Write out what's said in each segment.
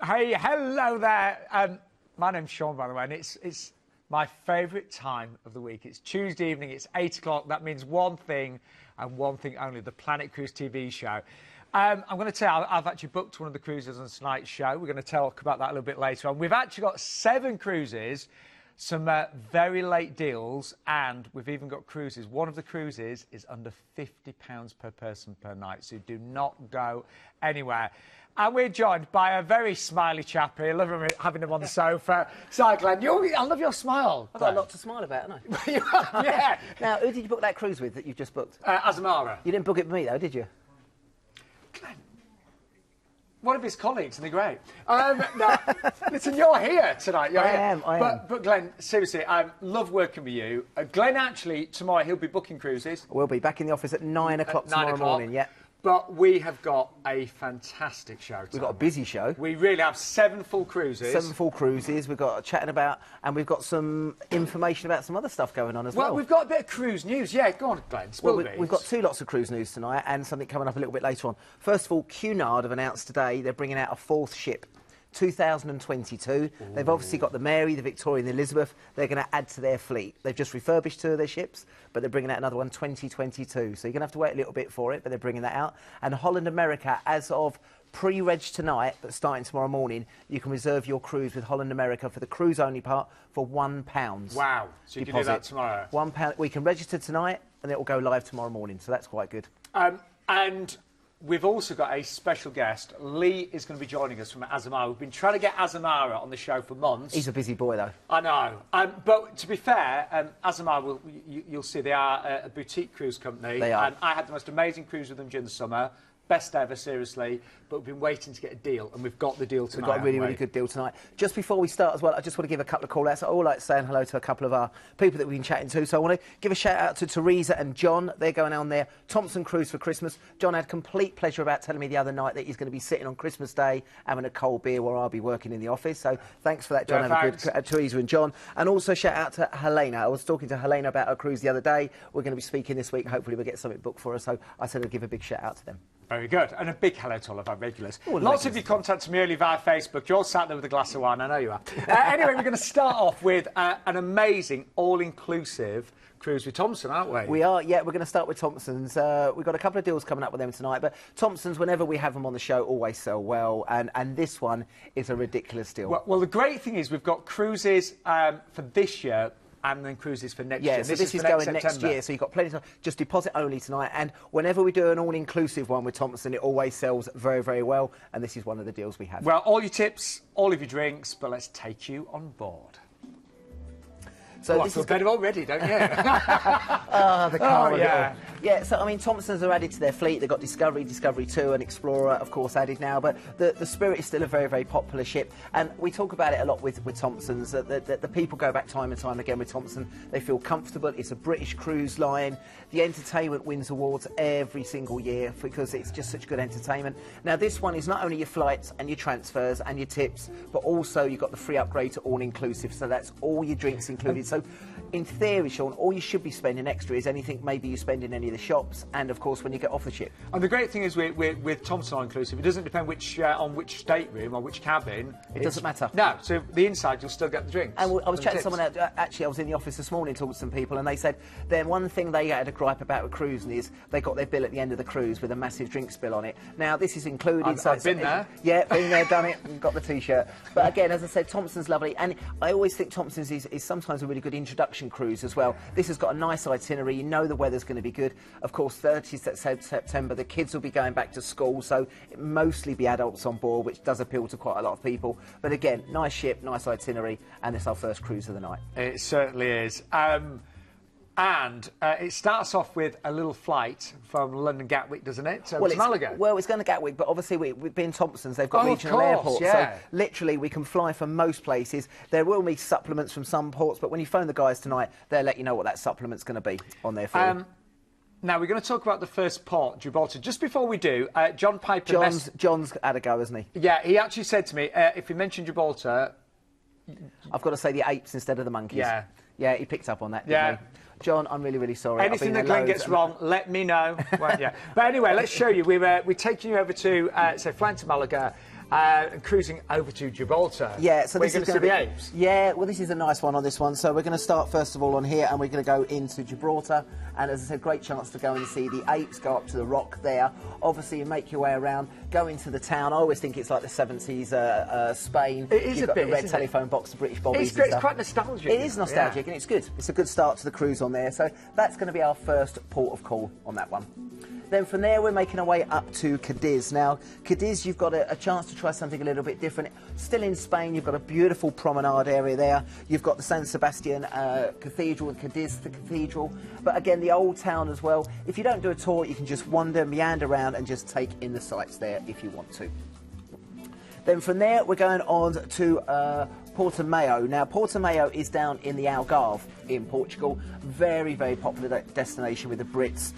Hey, hello there. My name's Sean, by the way, and it's my favourite time of the week. It's Tuesday evening, it's 8 o'clock. That means one thing and one thing only, the Planet Cruise TV show. I'm going to tell you, I've actually booked one of the cruises on tonight's show. We're going to talk about that a little bit later on. We've actually got 7 cruises, some very late deals, and we've even got cruises. One of the cruises is under £50 per person per night, so do not go anywhere. And we're joined by a very smiley chap here. Love having him on the sofa. So, Glenn, I love your smile. I've got a lot to smile about, haven't I? Yeah. Now, who did you book that cruise with that you've just booked? Azamara. You didn't book it with me, though, did you? Glenn. One of his colleagues, and they're great. No, listen, you're here tonight. I am. But Glenn, seriously, I love working with you. Glenn, actually, tomorrow he'll be booking cruises. We'll be back in the office at 9 o'clock tomorrow morning, yeah. But we have got a fantastic show tonight. We've got a busy show. We really have 7 full cruises. 7 full cruises. We've got chatting about, and we've got some information about some other stuff going on as well. Well, we've got a bit of cruise news. Yeah, go on, Glenn. We've got 2 lots of cruise news tonight and something coming up a little bit later on. First of all, Cunard have announced today they're bringing out a 4th ship. 2022. Ooh. They've obviously got the Mary, the Victoria and the Elizabeth. They're going to add to their fleet. They've just refurbished 2 of their ships, but they're bringing out another one 2022. So you're going to have to wait a little bit for it, but they're bringing that out. And Holland America, as of pre-reg tonight, but starting tomorrow morning, you can reserve your cruise with Holland America for the cruise-only part for £1. Wow. So you can do that tomorrow? £1. We can register tonight, and it will go live tomorrow morning, so that's quite good. And we've also got a special guest. Lee is going to be joining us from Azamara. We've been trying to get Azamara on the show for months. He's a busy boy, though. I know. But to be fair, Azamara, you'll see, they are a boutique cruise company. They are. I had the most amazing cruise with them during the summer. Best ever, seriously. But we've been waiting to get a deal, and we've got the deal tonight. We've got a really, really good deal tonight. Just before we start as well, I just want to give a couple of call-outs. I all like saying hello to a couple of our people that we've been chatting to. So I want to give a shout-out to Teresa and John. They're going on their Thomson cruise for Christmas. John had complete pleasure about telling me the other night that he's going to be sitting on Christmas Day having a cold beer while I'll be working in the office. So thanks for that, John. Yeah, have a good Teresa and John. And also shout-out to Helena. I was talking to Helena about her cruise the other day. We're going to be speaking this week. Hopefully we'll get something booked for her. So I said I'd give a big shout-out to them. Very good. And a big hello to all of our regulars. Lots of you contacted me early via Facebook. You're all sat there with a glass of wine. I know you are. Anyway, we're going to start off with an amazing, all-inclusive cruise with Thomson, aren't we? We are, yeah. We're going to start with Thomson's. We've got a couple of deals coming up with them tonight, but Thomson's, whenever we have them on the show, always sell well, and this one is a ridiculous deal. Well, the great thing is we've got cruises for this year, and then cruises for next year. Yeah, so this is going next year, so you've got plenty of time. Just deposit only tonight, and whenever we do an all-inclusive one with Thomson, it always sells very, very well, and this is one of the deals we have. Well, all your tips, all of your drinks, but let's take you on board. So this is better already, don't you? The car. Oh, yeah. Yeah, so, I mean, Thomson's are added to their fleet. They've got Discovery, Discovery 2 and Explorer, of course, added now. But the Spirit is still a very, very popular ship. And we talk about it a lot with Thomson's. The people go back time and time again with Thomson. They feel comfortable. It's a British cruise line. The entertainment wins awards every single year because it's just such good entertainment. Now, this one is not only your flights and your transfers and your tips, but also you've got the free upgrade to all-inclusive. So that's all your drinks included. So in theory, Sean, all you should be spending extra is anything maybe you spend in any of the shops, and of course when you get off the ship. And the great thing is with Thomson all-inclusive, it doesn't depend on which stateroom or which cabin. It doesn't matter. No, so the inside you'll still get the drinks. And I was chatting to someone out, actually I was in the office this morning talking to some people, and they said then one thing they had a gripe about with cruising is they got their bill at the end of the cruise with a massive drinks bill on it. Now this is included. I've been there. Yeah, been there, done it, and got the t-shirt. But again, as I said, Thomson's lovely, and I always think Thomson's is sometimes a really good introduction cruise as well. This has got a nice itinerary. You know the weather's going to be good. Of course, 30th September, the kids will be going back to school, so it mostly be adults on board, which does appeal to quite a lot of people. But again, nice ship, nice itinerary, and it's our first cruise of the night. It certainly is. And it starts off with a little flight from London Gatwick, doesn't it? To Malaga. Well, it's going to Gatwick, but obviously we've been Thomson's. They've got regional airports, yeah. So literally we can fly from most places. There will be supplements from some ports, but when you phone the guys tonight, they'll let you know what that supplement's going to be on their phone. Now, we're going to talk about the first port, Gibraltar. Just before we do, John Piper... John's had a go, hasn't he? Yeah, he actually said to me, if you mention Gibraltar... I've got to say the apes instead of the monkeys. Yeah. Yeah, he picked up on that, didn't he? John, I'm really, really sorry. Anything that Glenn gets wrong, let me know. Well, yeah. But anyway, let's show you. We're taking you over to, flying to Malaga. cruising over to Gibraltar. Yeah, so this we're is going to be see the apes. Yeah, well, this is a nice one on this one. So we're going to start first of all on here, and we're going to go into Gibraltar. And as I said, great chance to go and see the apes, go up to the rock there. Obviously, you make your way around, go into the town. I always think it's like the 70s Spain. It is. You've got the red telephone box, the British bobbies. It's quite nostalgic. It is nostalgic, and it's good. It's a good start to the cruise on there. So that's going to be our first port of call on that one. Then from there, we're making our way up to Cadiz. Now, Cadiz, you've got a chance to try something a little bit different. Still in Spain, you've got a beautiful promenade area there. You've got the San Sebastian Cathedral and Cadiz, the cathedral. But again, the old town as well. If you don't do a tour, you can just wander, meander around and just take in the sights there if you want to. Then from there, we're going on to Portimao. Now, Portimao is down in the Algarve in Portugal. Very, very popular destination with the Brits.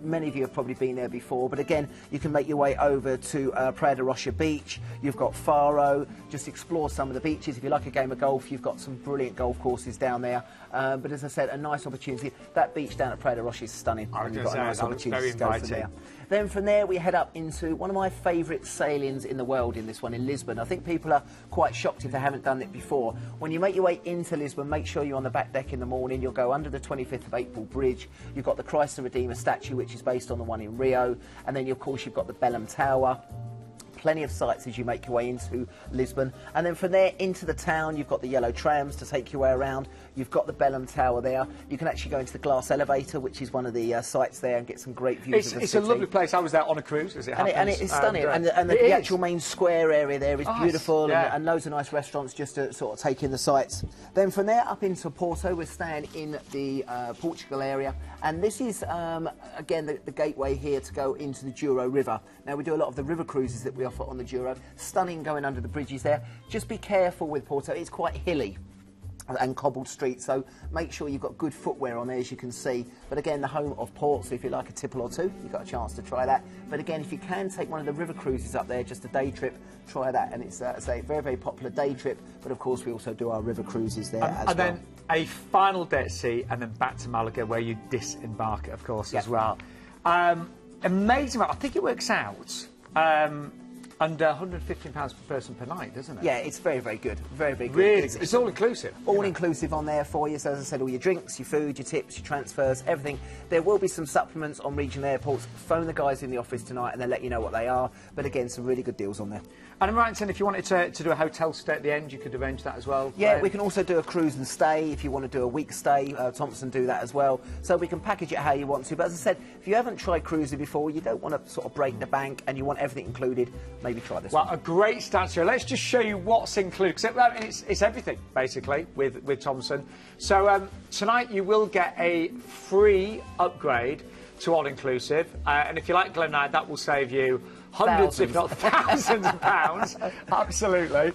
Many of you have probably been there before, but again, you can make your way over to Praia da Rocha Beach. You've got Faro. Just explore some of the beaches. If you like a game of golf, you've got some brilliant golf courses down there. But as I said, a nice opportunity. That beach down at Praia da Rocha is stunning. And you've got a nice opportunity to go from there. Then from there, we head up into one of my favourite sailings in the world in this one, in Lisbon. I think people are quite shocked if they haven't done it before. When you make your way into Lisbon, make sure you're on the back deck in the morning. You'll go under the 25th of April Bridge. You've got the Christ the Redeemer statue, which is based on the one in Rio. And then, of course, you've got the Belém Tower. Plenty of sights as you make your way into Lisbon. And then from there into the town, you've got the yellow trams to take your way around. You've got the Belém Tower there. You can actually go into the glass elevator, which is one of the sites there, and get some great views of the It's city. a lovely place. I was there on a cruise, as it happens. And it's stunning. And the actual main square area there is beautiful, yeah. and loads of nice restaurants just to sort of take in the sights. Then from there up into Porto, we're staying in the Portugal area. And this is, again, the gateway here to go into the Douro River. Now, we do a lot of the river cruises that we offer on the Douro. Stunning going under the bridges there. Just be careful with Porto. It's quite hilly and cobbled streets, so make sure you've got good footwear on there, as you can see. But again, the home of port, so if you like a tipple or two, you've got a chance to try that. But again, if you can take one of the river cruises up there, just a day trip, try that. And it's a very, very popular day trip. But of course, we also do our river cruises there as well. And then a final day at sea, and then back to Malaga, where you disembark, of course, as well. Amazing. I think it works out under £115 per person per night, doesn't it? Yeah, it's very, very good. Very, very good. Really? It's all inclusive? All inclusive on there for you. So, as I said, all your drinks, your food, your tips, your transfers, everything. There will be some supplements on regional airports. Phone the guys in the office tonight and they'll let you know what they are. But again, some really good deals on there. And I'm right in saying if you wanted to do a hotel stay at the end, you could arrange that as well? Yeah, we can also do a cruise and stay. If you want to do a week stay, Thomson do that as well. So we can package it how you want to. But as I said, if you haven't tried cruising before, you don't want to sort of break the bank and you want everything included, maybe try this one. A great start here. Let's just show you what's included. It's everything, basically, with Thomson. So tonight you will get a free upgrade to all-inclusive. And if you like Glen Night, that will save you hundreds, if not thousands of pounds. Absolutely.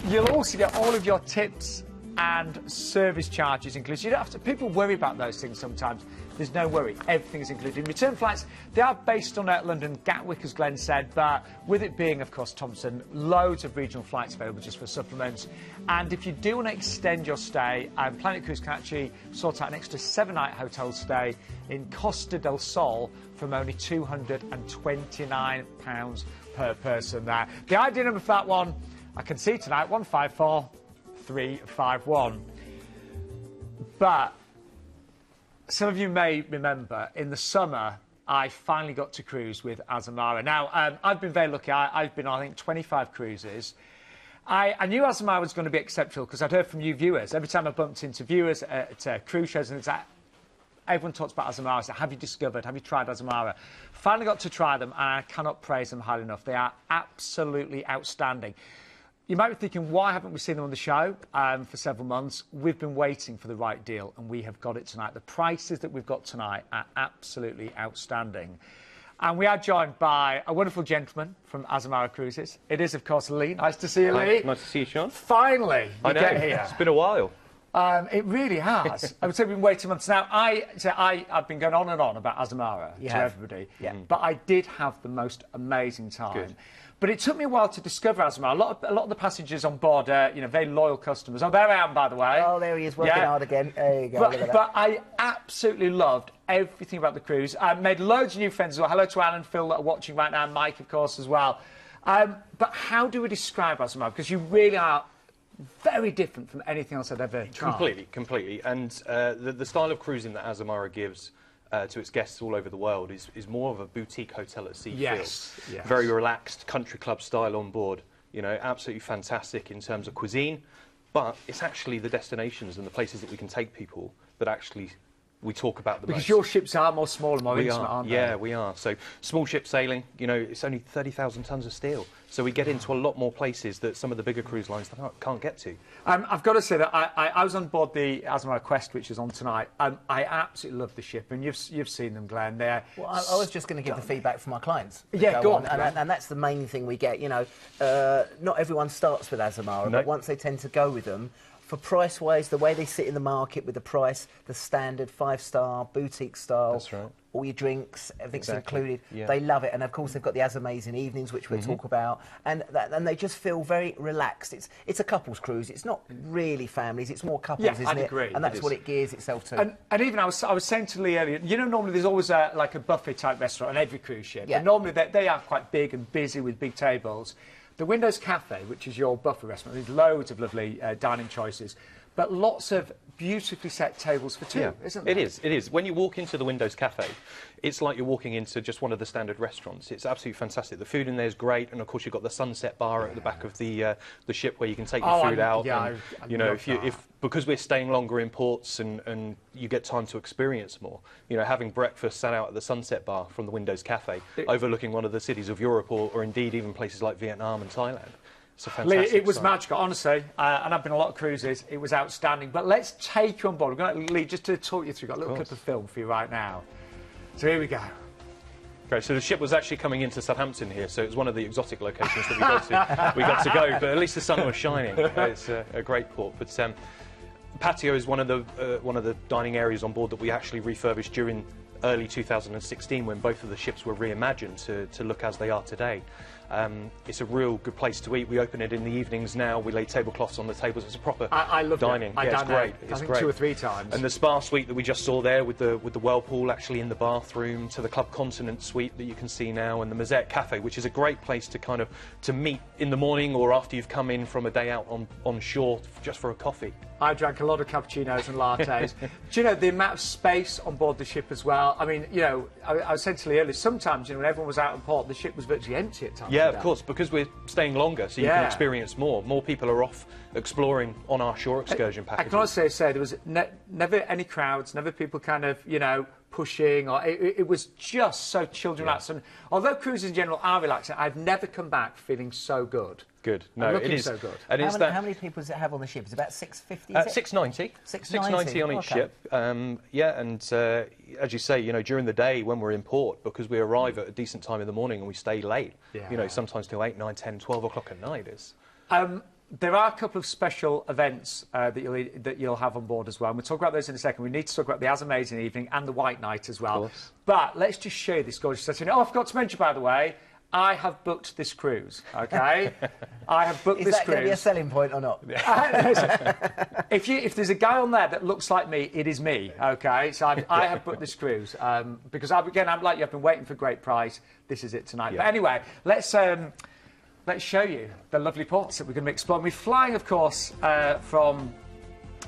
You'll also get all of your tips and service charges included. You don't have to. People worry about those things sometimes. There's no worry. Everything is included. Return flights, they are based on London Gatwick, as Glenn said, but with it being, of course, Thomson, loads of regional flights available just for supplements. And if you do want to extend your stay, Planet Cruise can actually sort out an extra 7-night hotel stay in Costa del Sol from only £229 per person there. The ID number for that one, I can see tonight, 154351. But some of you may remember, in the summer, I finally got to cruise with Azamara. Now, I've been very lucky. I've been on, I think, 25 cruises. I knew Azamara was going to be exceptional because I'd heard from you viewers. Every time I bumped into viewers at cruise shows and things like that, everyone talks about Azamara. I said, have you discovered, have you tried Azamara? Finally got to try them, and I cannot praise them highly enough. They are absolutely outstanding. You might be thinking, why haven't we seen them on the show for several months? We've been waiting for the right deal, and we have got it tonight. The prices that we've got tonight are absolutely outstanding. And we are joined by a wonderful gentleman from Azamara Cruises. It is, of course, Lee. Nice to see you, Lee. Nice to see you, Sean. Finally, you get here. It's been a while. It really has. I would say we've been waiting months. Now, I've been going on and on about Azamara to everybody, but I did have the most amazing time. Good. But it took me a while to discover Azamara. A lot of the passengers on board are, very loyal customers. Oh, there I am, by the way. Oh, there he is, working hard again. There you go. But I absolutely loved everything about the cruise. I made loads of new friends as well. Hello to Alan and Phil that are watching right now, and Mike, of course, as well. But how do we describe Azamara? Because you really are very different from anything else I've ever tried. Completely. And the style of cruising that Azamara gives to its guests all over the world is more of a boutique hotel at sea feel. Yes. Very relaxed, country club style on board. You know, absolutely fantastic in terms of cuisine. But it's actually the destinations and the places that we can take people that actually we talk about the most. Because your ships are more smaller, more intimate, aren't they? Yeah, we are. So small ship sailing, you know, it's only 30,000 tonnes of steel. So we get into a lot more places that some of the bigger cruise lines can't get to. I've got to say that I was on board the Azamara Quest, which is on tonight. I absolutely love the ship, and you've seen them, Glenn. Well, I was just going to give the feedback from our clients. Yeah, go on. And that's the main thing we get. You know, not everyone starts with Azamara, but once they tend to go with them, for price-wise, the way they sit in the market with the price, the standard 5-star boutique style. That's right. All your drinks, everything's included. Yeah. They love it, and of course they've got the Amazing evenings, which we'll talk about, and they just feel very relaxed. It's a couples cruise. It's not really families. It's more couples, isn't I'd it? agree. And that's what it gears itself to. And even I was saying to Lee earlier, you know, normally there's always like a buffet type restaurant on every cruise ship. Yeah. And normally they are quite big and busy with big tables. The Windows Cafe, which is your buffet restaurant, there's loads of lovely dining choices, but lots of beautifully set tables for two, isn't there? It is. When you walk into the Windows Cafe, it's like you're walking into just one of the standard restaurants. It's absolutely fantastic. The food in there is great, and of course you've got the sunset bar at the back of the ship where you can take your food out. Yeah, and, you know, because we're staying longer in ports and you get time to experience more. You know, having breakfast sat out at the sunset bar from the Windows Cafe, overlooking one of the cities of Europe, or indeed even places like Vietnam and Thailand. Lee, it was magical, honestly, and I've been on a lot of cruises. It was outstanding. But let's take you on board. We're going to, Lee, just to talk you through. Got a little clip of film for you right now. So here we go. Okay, so the ship was actually coming into Southampton here, so it was one of the exotic locations that we got to go. But at least the sun was shining. It's a great port. But the patio is one of the dining areas on board that we actually refurbished during early 2016 when both of the ships were reimagined to look as they are today. It's a real good place to eat. We open it in the evenings now. We lay tablecloths on the tables. It's a proper I love dining. It's great. It's I think great. 2 or 3 times. And the spa suite that we just saw there with the whirlpool actually in the bathroom, to the Club Continental suite that you can see now, and the Majesty Cafe, which is a great place to kind of meet in the morning or after you've come in from a day out on shore just for a coffee. I drank a lot of cappuccinos and lattes. Do you know the amount of space on board the ship as well? I mean, you know, I was saying to Lee earlier, sometimes, you know, when everyone was out on port, the ship was virtually empty at times. Yeah, of course, because we're staying longer, so you can experience more. More people are off exploring on our shore excursion packages. I can honestly say there was never any crowds, never people kind of, you know, pushing, or it was just so chilled and relaxed. And although cruises in general are relaxing, I've never come back feeling so good. Good. No, it is so good. And how many people does it have on the ship? Is it about 650? 690. 690 on each ship. Yeah, and as you say, you know, during the day when we're in port, because we arrive at a decent time in the morning and we stay late, you know, sometimes till 8, 9, 10, 12 o'clock at night. There are a couple of special events that you'll have on board as well. And we'll talk about those in a second. We need to talk about the Amazing Evening and the White Night as well. But let's just show you this gorgeous setting. Oh, I forgot to mention, by the way, I have booked this cruise, OK? I have booked this cruise. Is that going to be a selling point or not? If there's a guy on there that looks like me, it is me, OK? So I have booked this cruise because, again, I'm like you, I've been waiting for a great price. This is it tonight. But anyway, let's show you the lovely ports that we're going to be exploring. We're flying, of course, from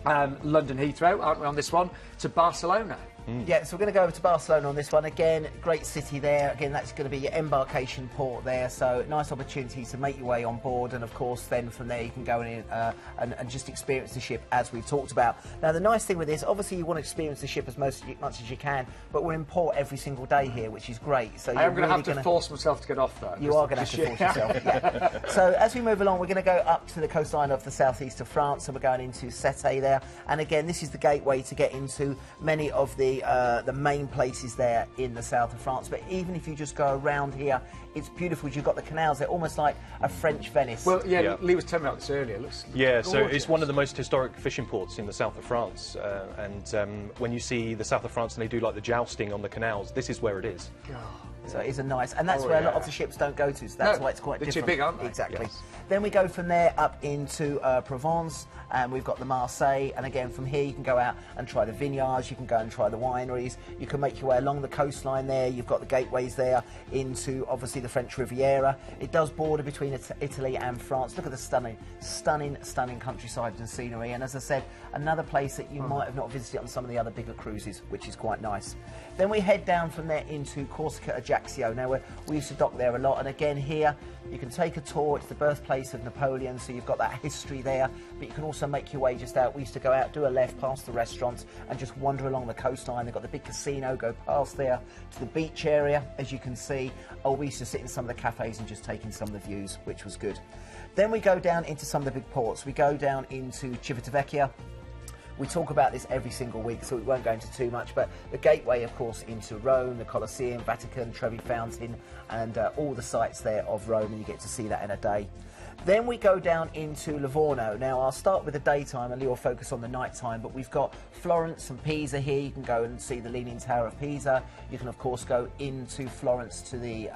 London Heathrow, aren't we, on this one, to Barcelona. Yeah, so we're going to go over to Barcelona on this one. Again, great city there. Again, that's going to be your embarkation port there. So nice opportunity to make your way on board. And, of course, then from there you can go in and just experience the ship as we've talked about. Now, the nice thing with this, obviously you want to experience the ship as much as you can, but we're in port every single day here, which is great. So I am going to have to force myself to get off, though. You are going to have to force yourself, yeah. So as we move along, we're going to go up to the coastline of the southeast of France, and we're going into Sète there. And, again, this is the gateway to get into many of the main places there in the south of France. But even if you just go around here, it's beautiful. You've got the canals there, almost like a French Venice. Well, Lee was telling me about this earlier. It looks gorgeous. So it's one of the most historic fishing ports in the south of France. And when you see the south of France and they do like the jousting on the canals, this is where it is. So it is a nice, and that's where a lot of the ships don't go to, so that's why it's quite they're different. too big, aren't they? Exactly. Yes. Then we go from there up into Provence, and we've got the Marseille, and again from here you can go out and try the vineyards, you can go and try the wineries, you can make your way along the coastline there, you've got the gateways there into obviously the French Riviera. It does border between Italy and France. Look at the stunning countryside and scenery, and as I said, another place that you might have not visited on some of the other bigger cruises, which is quite nice. Then we head down from there into Corsica Ajaccio. Now we used to dock there a lot, and again here you can take a tour. It's the birthplace of Napoleon, so you've got that history there, but you can also make your way just out. We used to go out, do a left past the restaurants and just wander along the coastline. They've got the big casino, go past there to the beach area, as you can see. Oh, we used to sit in some of the cafes and just take in some of the views, which was good. Then we go down into some of the big ports. We go down into Civitavecchia. We talk about this every single week, so we won't go into too much, but the gateway, of course, into Rome, the Colosseum, Vatican, Trevi Fountain, and all the sites there of Rome, and you get to see that in a day. Then we go down into Livorno. Now, I'll start with the daytime, and Lee will focus on the nighttime, but we've got Florence and Pisa here. You can go and see the Leaning Tower of Pisa. You can, of course, go into Florence to the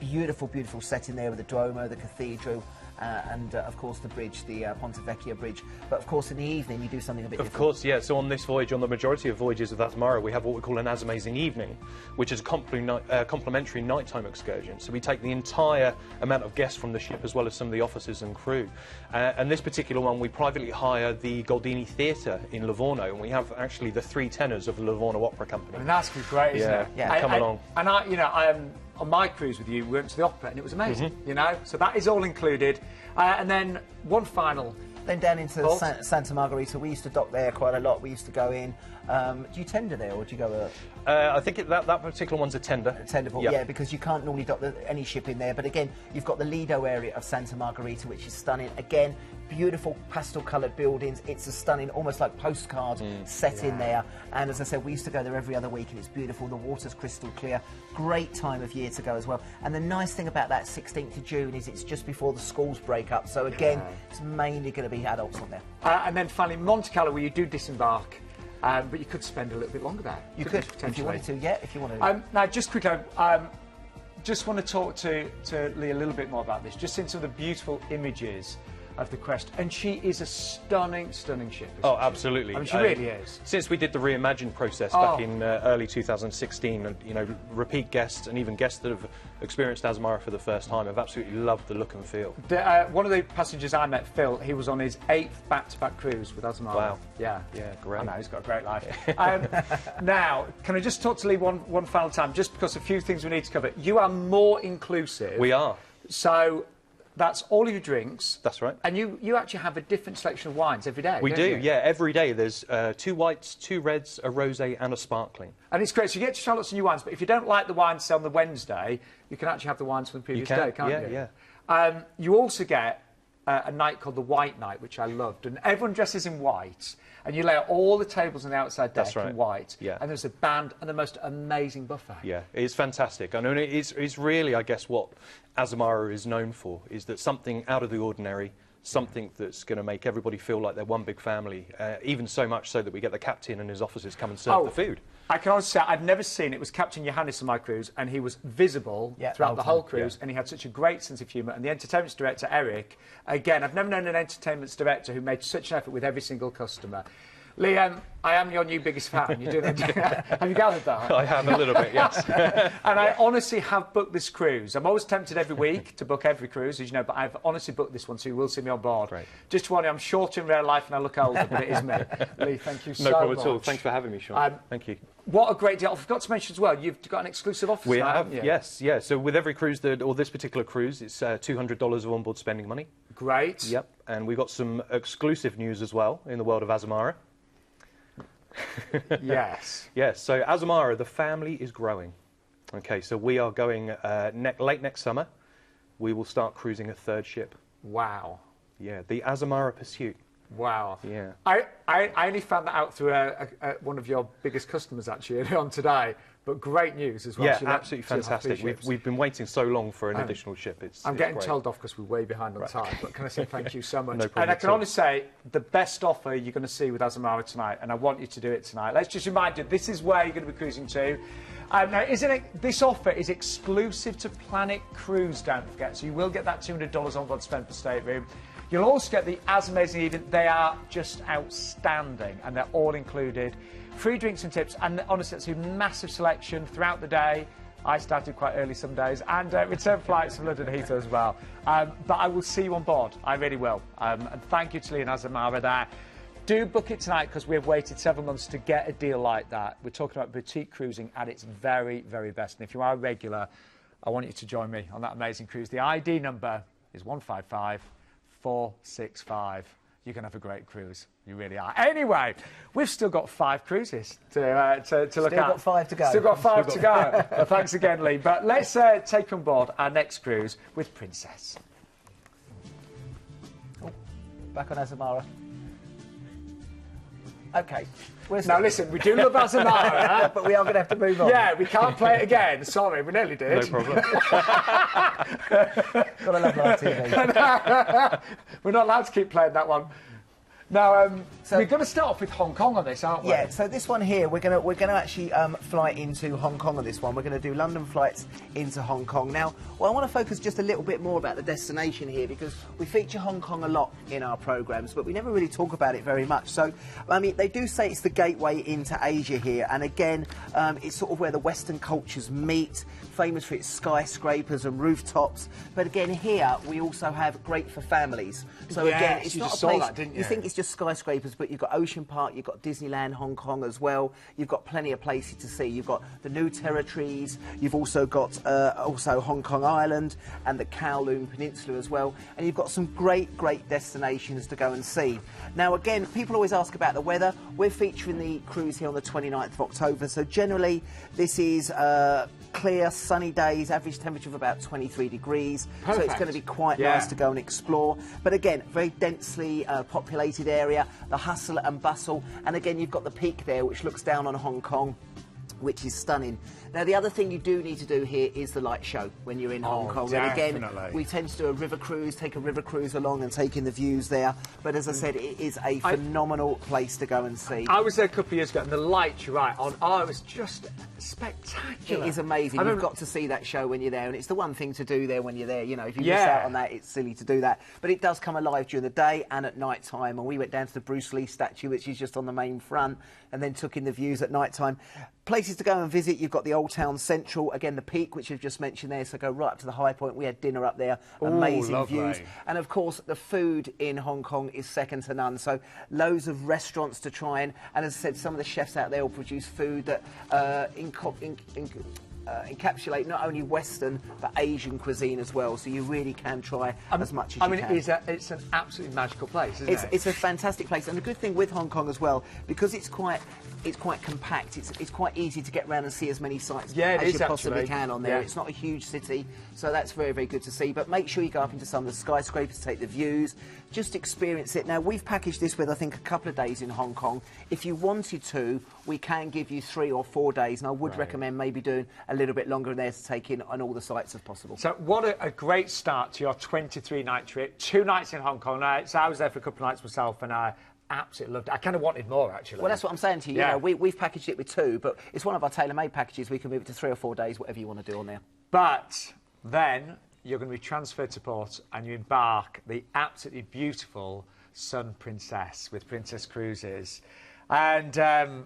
beautiful setting there with the Duomo, the cathedral, and of course the bridge, the Ponte Vecchio bridge. But of course in the evening you do something a bit different. Of course, yeah. So on this voyage, on the majority of voyages of Azamara, we have what we call an As Amazing Evening, which is a complimentary nighttime excursion. So we take the entire amount of guests from the ship as well as some of the officers and crew. And this particular one, we privately hire the Goldini Theatre in Livorno, and we have actually the three tenors of the Livorno Opera Company. And that's great, isn't it? Yeah, come along. And on my cruise with you, we went to the opera and it was amazing, you know? So that is all included. And then one final. Then down into Santa Margherita, we used to dock there quite a lot. We used to go in. Do you tender there, or do you go? I think that particular one's a tender. Tenderable, yeah, because you can't normally dock any ship in there. But again, you've got the Lido area of Santa Margherita, which is stunning. Again, beautiful pastel-coloured buildings. It's a stunning, almost like postcard set in there. And as I said, we used to go there every other week, and it's beautiful. The water's crystal clear. Great time of year to go as well. And the nice thing about that 16th of June is it's just before the schools break up. So again, it's mainly going to be adults on there. And then finally, Monte Carlo, where you do disembark. But you could spend a little bit longer there. You could, if you wanted to, yeah, if you want to. Now, just quickly, just want to talk to Lee a little bit more about this, just into the beautiful images of the Quest. And she is a stunning ship. Oh, absolutely. I mean, she really is. Since we did the Reimagine process back in early 2016, and you know, repeat guests and even guests that have experienced Azamara for the first time have absolutely loved the look and feel. One of the passengers I met, Phil, he was on his 8th back-to-back cruise with Azamara. Wow. Yeah, great. I know, he's got a great life. Now, can I just talk to Lee one final time, just because a few things we need to cover. You are more inclusive. We are. So that's all of your drinks. That's right. And you actually have a different selection of wines every day. We do, you? yeah. Every day there's 2 whites, 2 reds, a rosé, and a sparkling. And it's great. So you get to try lots of new wines, but if you don't like the wines on the Wednesday, you can actually have the wines from the previous day, can't you? Yeah. You also get a night called the White Night, which I loved, and everyone dresses in white, and you lay out all the tables on the outside deck in white, and there's a band and the most amazing buffet. Yeah, it's fantastic. I mean, it's really, I guess, what Azamara is known for, is that something out of the ordinary, something that's going to make everybody feel like they're one big family, even so much so that we get the captain and his officers come and serve the food. I can honestly say, I've never seen it. Was Captain Johannes on my cruise, and he was visible throughout the whole cruise, and he had such a great sense of humour. And the entertainment director, Eric, again, I've never known an entertainment director who made such an effort with every single customer. Liam, I am your new biggest fan. You do that. Have you gathered that? I have a little bit, yes. And I honestly have booked this cruise. I'm always tempted every week to book every cruise, as you know, but I've honestly booked this one, so you will see me on board. Great. Just to warn you, I'm short in real life and I look older, but it is me. Lee, thank you so much. No problem at all. Thanks for having me, Sean. Thank you. What a great deal. I forgot to mention as well, you've got an exclusive offer. We have, yes, yeah. So with every cruise, or this particular cruise, it's $200 of onboard spending money. Great. Yep, and we've got some exclusive news as well in the world of Azamara. Yes. Yes, so Azamara, the family is growing. Okay, so we are going late next summer. We will start cruising a 3rd ship. Wow. Yeah, the Azamara Pursuit. Wow. Yeah. I only found that out through one of your biggest customers, actually, earlier on today. But great news as well. Yeah, So you absolutely fantastic. We've been waiting so long for an additional ship. I'm getting great. told off because we're way behind on time, but can I say thank you so much? No problem And I can at all. honestly say the best offer you're going to see with Azamara tonight, and I want you to do it tonight. Let's just remind you, this is where you're going to be cruising to. Now, this offer is exclusive to Planet Cruise, don't forget. So you will get that $200 on board spend per stateroom. You'll also get the As Amazing Evening. They are just outstanding, and they're all included. Free drinks and tips, and honestly, it's a massive selection throughout the day. I started quite early some days, and return flights from London Heathrow as well. But I will see you on board. I really will. And thank you to Lee and Azamara there. Do book it tonight because we've waited several months to get a deal like that. We're talking about boutique cruising at its very, very best. And if you are a regular, I want you to join me on that amazing cruise. The ID number is 155465. You're going to have a great cruise. You really are. Anyway, we've still got 5 cruises to look at. Still got 5 to go. Still got 5 to go. Well, thanks again, Lee. But let's take on board our next cruise with Princess. Oh, back on Azamara. OK. Now, listen, we do love Azamara. But we are going to have to move on. Yeah, we can't play it again. Sorry, we nearly did. No problem. Got to love live TV. We're not allowed to keep playing that one. Now, we're going to start off with Hong Kong on this, aren't we? Yeah, so this one here, we're going to actually fly into Hong Kong on this one. We're going to do London flights into Hong Kong. Now, well, I want to focus just a little bit more about the destination here because we feature Hong Kong a lot in our programmes, but we never really talk about it very much. So, I mean, they do say it's the gateway into Asia here, and again, it's sort of where the Western cultures meet, famous for its skyscrapers and rooftops. But again, here, we also have great for families. So yes, again, it's you not just a place, saw that, didn't you? You think it's just skyscrapers, but you've got Ocean Park, you've got Disneyland Hong Kong as well, you've got plenty of places to see. You've got the new territories, you've also got Hong Kong Island and the Kowloon Peninsula as well, and you've got some great destinations to go and see. Now again, people always ask about the weather. We're featuring the cruise here on the 29th of October, so generally this is clear, sunny days, average temperature of about 23 degrees. Perfect. So it's going to be quite nice to go and explore. But again, very densely populated area, the hustle and bustle. And again, you've got the peak there, which looks down on Hong Kong, which is stunning. Now, the other thing you do need to do here is the light show when you're in Hong Kong. Definitely. And again, we tend to do a river cruise, take a river cruise along and take in the views there. But as I said, it is a phenomenal place to go and see. I was there a couple of years ago, and the lights, you're right, on. Oh, it was just spectacular. It is amazing. You've got to see that show when you're there, and it's the one thing to do there when you're there. You know, if you miss out on that, it's silly to do that. But it does come alive during the day and at night time. And we went down to the Bruce Lee statue, which is just on the main front, and then took in the views at night time. Places to go and visit, you've got the Old Town Central, again the Peak, which you've just mentioned there, so go right up to the high point. We had dinner up there, amazing views. And of course the food in Hong Kong is second to none, so loads of restaurants to try and as I said, some of the chefs out there will produce food that encapsulate not only Western but Asian cuisine as well, so you really can try as much as you can. It's an absolutely magical place, isn't it? It's a fantastic place, and the good thing with Hong Kong as well, because it's quite compact, it's quite easy to get around and see as many sites as you possibly can on there. It's not a huge city, so that's very good to see. But make sure you go up into some of the skyscrapers, take the views, just experience it. Now, we've packaged this with, I think, a couple of days in Hong Kong. If you wanted to, we can give you 3 or 4 days, and I would recommend maybe doing a little bit longer in there to take in on all the sites as possible. So what a great start to your 23-night trip. 2 nights in Hong Kong. So I was there for a couple of nights myself, and I absolutely loved it. I kind of wanted more, actually. Well, that's what I'm saying to you. You know, we've packaged it with 2, but it's one of our tailor-made packages. We can move it to 3 or 4 days, whatever you want to do on there. But then you're going to be transferred to port, and you embark the absolutely beautiful Sun Princess with Princess Cruises. And,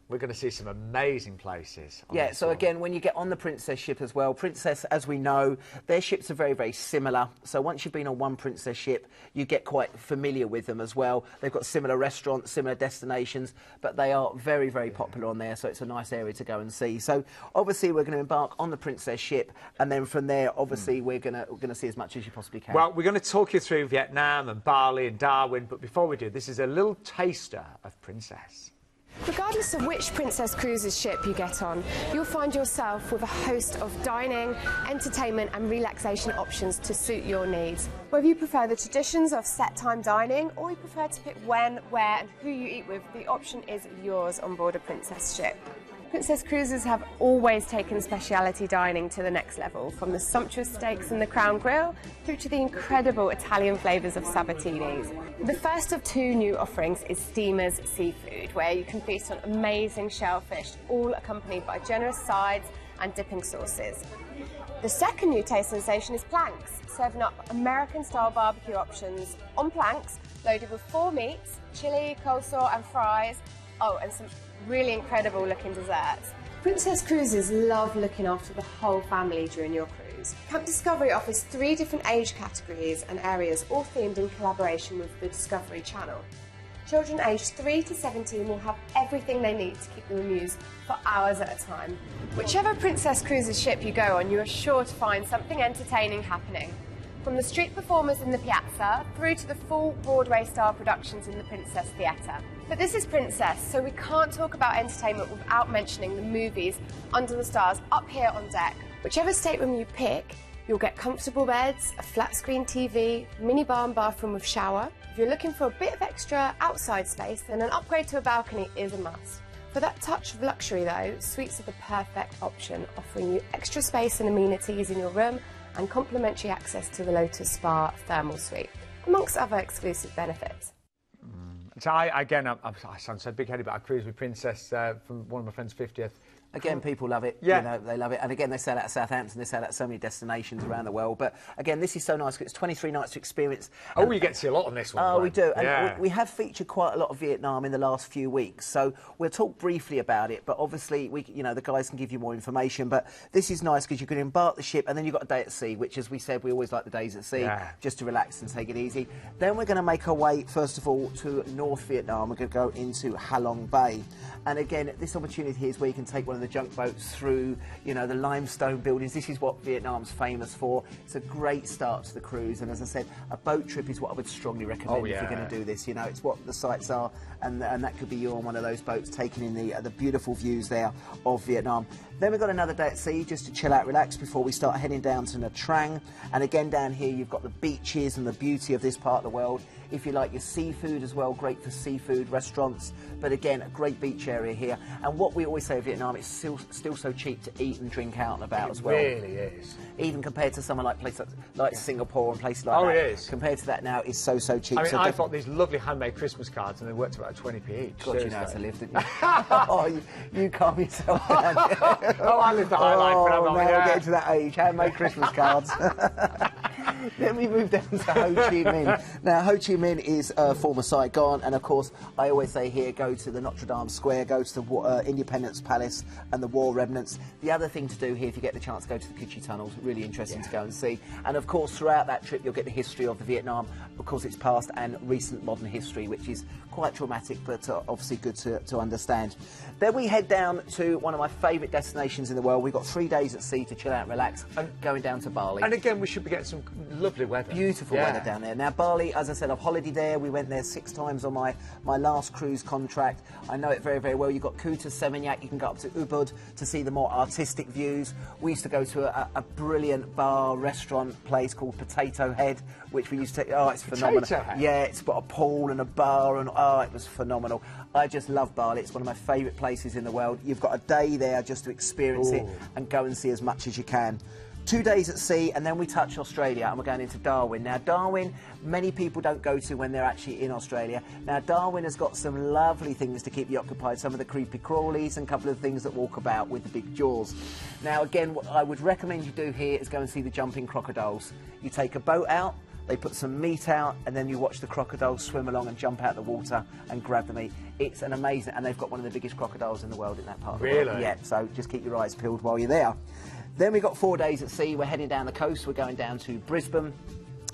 we're going to see some amazing places. Yeah, so again, when you get on the Princess ship as well, Princess, as we know, their ships are very similar. So once you've been on one Princess ship, you get quite familiar with them as well. They've got similar restaurants, similar destinations, but they are very popular on there, so it's a nice area to go and see. So obviously we're going to embark on the Princess ship, and then from there, obviously, we're going to see as much as you possibly can. Well, we're going to talk you through Vietnam and Bali and Darwin, but before we do, this is a little taster of Princess. Regardless of which Princess Cruises ship you get on, you'll find yourself with a host of dining, entertainment and relaxation options to suit your needs. Whether you prefer the traditions of set-time dining or you prefer to pick when, where and who you eat with, the option is yours on board a Princess ship. Princess Cruises have always taken speciality dining to the next level, from the sumptuous steaks in the Crown Grill through to the incredible Italian flavours of Sabatinis. The first of two new offerings is Steamer's Seafood, where you can feast on amazing shellfish, all accompanied by generous sides and dipping sauces. The second new taste sensation is Planks, serving up American-style barbecue options on planks, loaded with 4 meats, chilli, coleslaw and fries, and some really incredible looking desserts. Princess Cruises love looking after the whole family during your cruise. Camp Discovery offers 3 different age categories and areas, all themed in collaboration with the Discovery Channel. Children aged 3 to 17 will have everything they need to keep them amused for hours at a time. Whichever Princess Cruises ship you go on, you are sure to find something entertaining happening. From the street performers in the Piazza through to the full Broadway-style productions in the Princess Theatre. But this is Princess, so we can't talk about entertainment without mentioning the movies under the stars up here on deck. Whichever stateroom you pick, you'll get comfortable beds, a flat-screen TV, mini-bar and bathroom with shower. If you're looking for a bit of extra outside space, then an upgrade to a balcony is a must. For that touch of luxury though, suites are the perfect option, offering you extra space and amenities in your room and complimentary access to the Lotus Spa thermal suite, amongst other exclusive benefits. So I sound so big-headed, but I cruised with Princess from one of my friend's 50th. Again, people love it. Yeah. You know, they love it. And again, they sell out of Southampton, they sell out so many destinations around the world. But again, this is so nice because it's 23 nights to experience. Oh, you get to see a lot on this one. Oh, right? we do. And yeah. we have featured quite a lot of Vietnam in the last few weeks. So we'll talk briefly about it. But obviously, the guys can give you more information. But this is nice because you can embark the ship and then you've got a day at sea, which, as we said, we always like the days at sea, just to relax and take it easy. Then we're going to make our way, first of all, to North Vietnam. We're going to go into Ha Long Bay. And again, this opportunity here is where you can take one of the junk boats through, the limestone buildings. This is what Vietnam's famous for. It's a great start to the cruise. And as I said, a boat trip is what I would strongly recommend if you're going to do this. It's what the sights are. And that could be you on one of those boats taking in the beautiful views there of Vietnam. Then we've got another day at sea just to chill out, relax before we start heading down to Nha Trang. And again, down here, you've got the beaches and the beauty of this part of the world. If you like your seafood as well, great for seafood restaurants. But again, a great beach area here. And what we always say of Vietnam, it's still so cheap to eat and drink out and about as well. It really is. Even compared to somewhere like places like Singapore and places like that. Oh, it is. Compared to that now, it's so cheap. I mean, so I bought these lovely handmade Christmas cards and they worked about 20p each. God, you know how to live, didn't you? Oh, you calm yourself down. Oh, I lived the high life, but I'm not. Now we're getting to that age. Handmade Christmas cards. Then we move down to Ho Chi Minh. Now, Ho Chi Minh is former Saigon, and of course, I always say here, go to the Notre Dame Square, go to the Independence Palace and the War Remnants. The other thing to do here, if you get the chance, go to the Kyu Chi tunnels. Really interesting to go and see. And of course, throughout that trip, you'll get the history of the Vietnam, because it's past and recent modern history, which is quite traumatic, but obviously good to understand. Then we head down to one of my favourite destinations in the world. We've got 3 days at sea to chill out and relax, and going down to Bali. And again, we should be getting some lovely weather. Beautiful weather down there. Now, Bali, as I said, I've holidayed there. We went there 6 times on my last cruise contract. I know it very, very well. You've got Kuta, Seminyak. You can go up to Ubud to see the more artistic views. We used to go to a brilliant bar, restaurant place called Potato Head, which we used to... Oh, it's phenomenal. Potato Head? Yeah, it's got a pool and a bar, and oh, it was phenomenal. I just love Bali. It's one of my favourite places in the world. You've got a day there just to experience it and go and see as much as you can. 2 days at sea, and then we touch Australia, and we're going into Darwin. Now, Darwin, many people don't go to when they're actually in Australia. Now, Darwin has got some lovely things to keep you occupied, some of the creepy crawlies and a couple of things that walk about with the big jaws. Now, again, what I would recommend you do here is go and see the jumping crocodiles. You take a boat out, they put some meat out, and then you watch the crocodiles swim along and jump out the water and grab the meat. It's an amazing, and they've got one of the biggest crocodiles in the world in that part of the world. Really? Yeah, so just keep your eyes peeled while you're there. Then we've got 4 days at sea. We're heading down the coast. We're going down to Brisbane.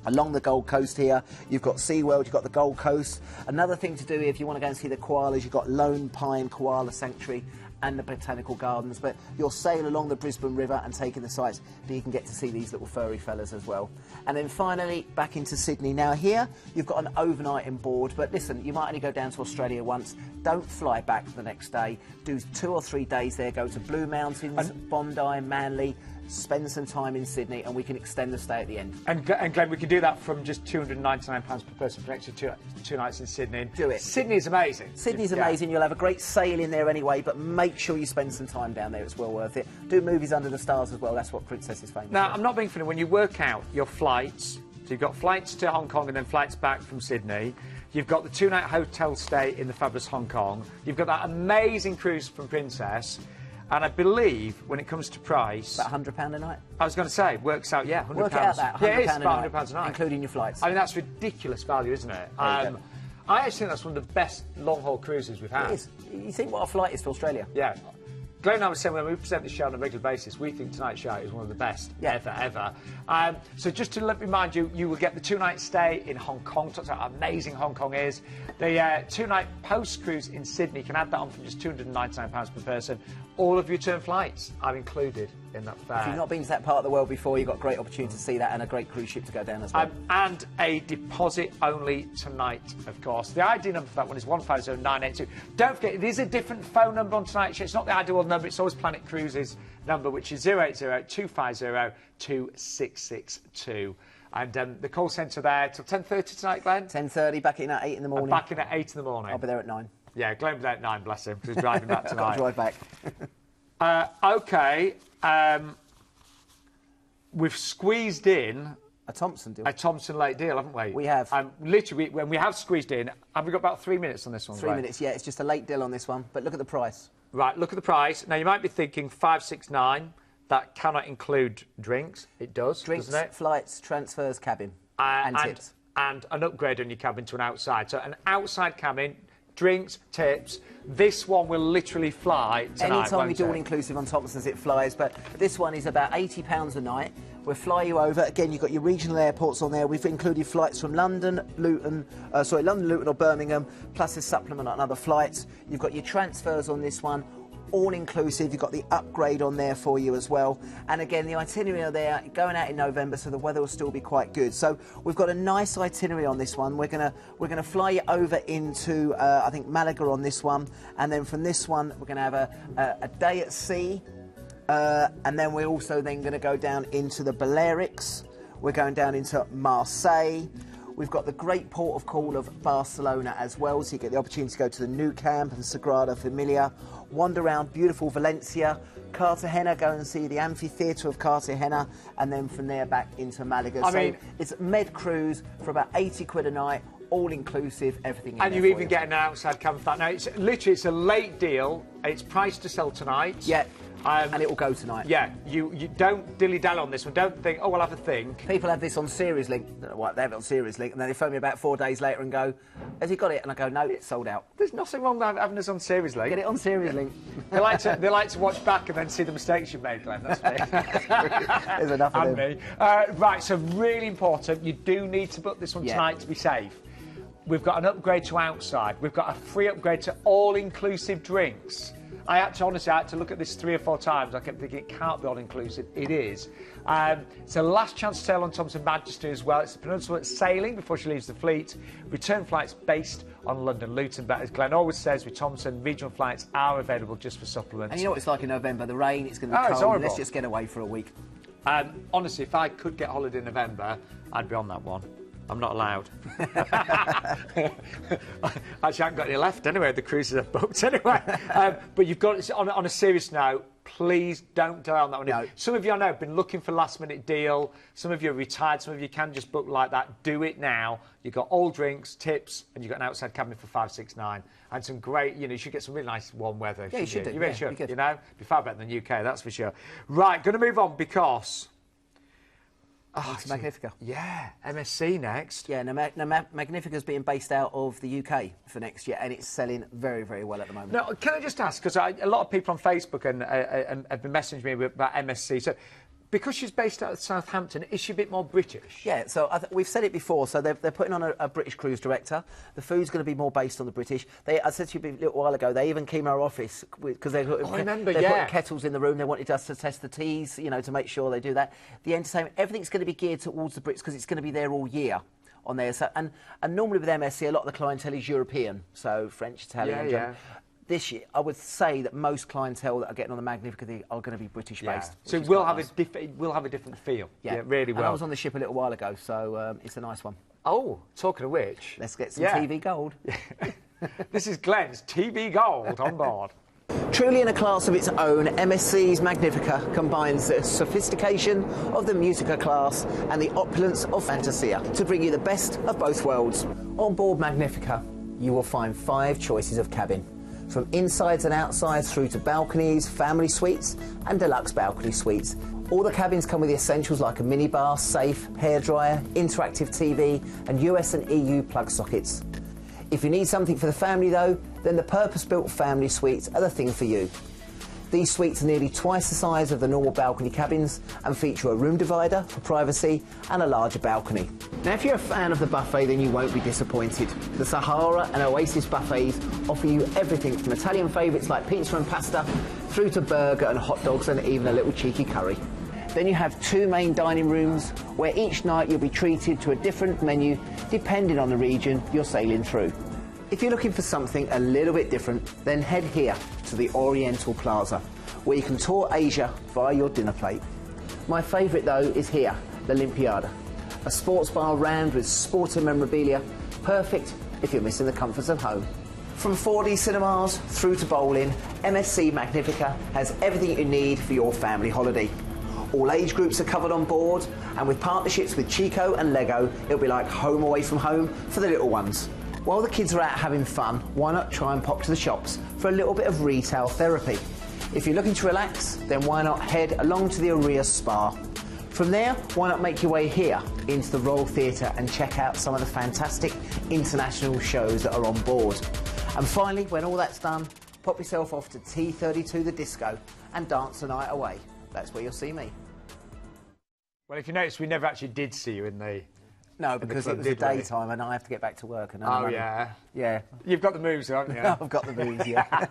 Along the Gold Coast here, you've got SeaWorld, you've got the Gold Coast. Another thing to do if you want to go and see the koalas, you've got Lone Pine Koala Sanctuary. and the botanical gardens, but you'll sail along the Brisbane River and take in the sights, but you can get to see these little furry fellas as well. And then finally, back into Sydney. Now here, you've got an overnight in board, but listen, you might only go down to Australia once. Don't fly back the next day. Do 2 or 3 days there, go to Blue Mountains, Bondi, Manly, spend some time in Sydney, and we can extend the stay at the end. And Glenn, we can do that from just £299 per person for an extra two nights in Sydney. Do it. Sydney's amazing. Sydney's amazing. You'll have a great sail in there anyway, but make sure you spend some time down there. It's well worth it. Do movies under the stars as well. That's what Princess is famous for. Now, I'm not being funny. When you work out your flights, so you've got flights to Hong Kong and then flights back from Sydney. You've got the 2-night hotel stay in the fabulous Hong Kong. You've got that amazing cruise from Princess. And I believe, when it comes to price... About £100 a night? I was going to say, works out, yeah, £100. Work it out that, £100 yeah, it is, a about night, £100 a night. including your flights. I mean, that's ridiculous value, isn't it? There you go. I actually think that's one of the best long-haul cruises we've had. It is. You think what a flight is to Australia? Yeah. Glenn and I were saying when we present the show on a regular basis, we think tonight's show is one of the best ever. So just to remind you, you will get the 2-night stay in Hong Kong. Talk about how amazing Hong Kong is. The 2-night post-cruise in Sydney, you can add that on from just £299 per person. All of your return flights are included in that fare. If you've not been to that part of the world before, you've got a great opportunity to see that and a great cruise ship to go down as well. And a deposit only tonight, of course. The ID number for that one is 150982. Don't forget, it is a different phone number on tonight's show. It's not the ideal number, it's always Planet Cruises number, which is 080-250-2662. And the call centre there till 10:30 tonight, Glenn? 10:30, back in at 8 in the morning. Back in at 8 in the morning. I'll be there at 9. Yeah, Glenn will be there at 9, bless him, because he's driving back tonight. Got to drive back. OK, we've squeezed in a Thomson deal. A Thomson late deal, haven't we? We have. Literally, when we have squeezed in, have we got about 3 minutes on this one? 3 minutes, yeah. It's just a late deal on this one, but look at the price. Right, look at the price. Now, you might be thinking 569. That cannot include drinks. It does, drinks, doesn't it? Flights, transfers, cabin, and tips. And an upgrade on your cabin to an outside. So an outside cabin, drinks, tips. This one will literally fly tonight. Anytime we do all-inclusive on Thomson's, it flies, but this one is about £80 a night. We'll fly you over. Again, you've got your regional airports on there. We've included flights from London, Luton or Birmingham, plus a supplement on other flights. You've got your transfers on this one. All-inclusive, you've got the upgrade on there for you as well. And again, the itinerary are there, going out in November, so the weather will still be quite good. So we've got a nice itinerary on this one. We're gonna fly you over into, I think, Malaga on this one. And then from this one, we're going to have a day at sea. And then we're also then going to go down into the Balearics. We're going down into Marseille. We've got the great port of call of Barcelona as well, so you get the opportunity to go to the Nou Camp and Sagrada Familia, wander around beautiful Valencia, Cartagena, go and see the amphitheatre of Cartagena, and then from there back into Malaga. I mean, it's Med Cruise for about 80 quid a night, all-inclusive, everything in and there you even get an outside cabin for that. Now, it's a late deal. It's priced to sell tonight. Yeah. And it will go tonight. Yeah, you don't dilly-dally on this one. Don't think, oh, we'll have a think. People have this on Series Link. They have it on Series Link, and then they phone me about 4 days later and go, has he got it? And I go, no, it's sold out. There's nothing wrong with having us on Series Link. Get it on Series Link. They like to watch back and then see the mistakes you've made, Glenn. That's me. There's enough of them. Me. Right, so really important. You do need to book this one tonight to be safe. We've got an upgrade to outside. We've got a free upgrade to all-inclusive drinks. I had to look at this 3 or 4 times. I kept thinking it can't be all-inclusive. It is. It's a last chance to sail on Thomson Majesty as well. It's the penultimate sailing before she leaves the fleet. Return flights based on London Luton. But as Glenn always says, with Thomson, regional flights are available just for supplements. And you know what it's like in November? The rain, it's going to be cold. It's horrible. Let's just get away for a week. Honestly, if I could get holiday in November, I'd be on that one. I'm not allowed. Actually, I haven't got any left anyway. The cruises are booked anyway. But you've got, on a serious note, please don't delay on that one. No. Some of you I know have been looking for last-minute deal. Some of you are retired. Some of you can just book like that. Do it now. You've got all drinks, tips, and you've got an outside cabin for 569. And some great, you should get some really nice warm weather. Yeah, you should do. You really should. You know, be far better than the UK, that's for sure. Right, going to move on because... to Magnifica. Yeah, MSC next. Yeah, Magnifica's being based out of the UK for next year, and it's selling very, very well at the moment. Now, can I just ask, because a lot of people on Facebook and have been messaging me about MSC. So, because she's based out of Southampton, is she a bit more British? Yeah, so we've said it before, so they're putting on a British cruise director. The food's going to be more based on the British. I said to you a little while ago, they even came to our office because they're putting kettles in the room. They wanted us to test the teas, you know, to make sure they do that. The entertainment, everything's going to be geared towards the Brits because it's going to be there all year on there. So, and normally with MSC, a lot of the clientele is European, so French, Italian, German. This year, I would say that most clientele that are getting on the Magnifica are going to be British-based. So we'll have a different feel. Yeah, really well. And I was on the ship a little while ago, so it's a nice one. Oh, talking of which, let's get some TV gold. This is Glenn's TV gold on board. Truly in a class of its own, MSC's Magnifica combines the sophistication of the Musica class and the opulence of Fantasia to bring you the best of both worlds. On board Magnifica, you will find 5 choices of cabin. From insides and outsides through to balconies, family suites and deluxe balcony suites. All the cabins come with the essentials like a minibar, safe, hairdryer, interactive TV and US and EU plug sockets. If you need something for the family though, then the purpose-built family suites are the thing for you. These suites are nearly twice the size of the normal balcony cabins and feature a room divider for privacy and a larger balcony. Now if you're a fan of the buffet then you won't be disappointed. The Sahara and Oasis buffets offer you everything from Italian favourites like pizza and pasta through to burger and hot dogs and even a little cheeky curry. Then you have 2 main dining rooms where each night you'll be treated to a different menu depending on the region you're sailing through. If you're looking for something a little bit different, then head here to the Oriental Plaza, where you can tour Asia via your dinner plate. My favourite though is here, the Limpiada, a sports bar rammed with sporting memorabilia, perfect if you're missing the comforts of home. From 4D cinemas through to bowling, MSC Magnifica has everything you need for your family holiday. All age groups are covered on board, and with partnerships with Chico and Lego, it'll be like home away from home for the little ones. While the kids are out having fun, why not try and pop to the shops for a little bit of retail therapy? If you're looking to relax, then why not head along to the Iberia Spa? From there, why not make your way here into the Royal Theatre and check out some of the fantastic international shows that are on board. And finally, when all that's done, pop yourself off to T32 the Disco and dance the night away. That's where you'll see me. Well, if you notice, we never actually did see you in the... No, because it was the daytime and I have to get back to work. And yeah. Yeah. You've got the moves, haven't you? I've got the moves, yeah.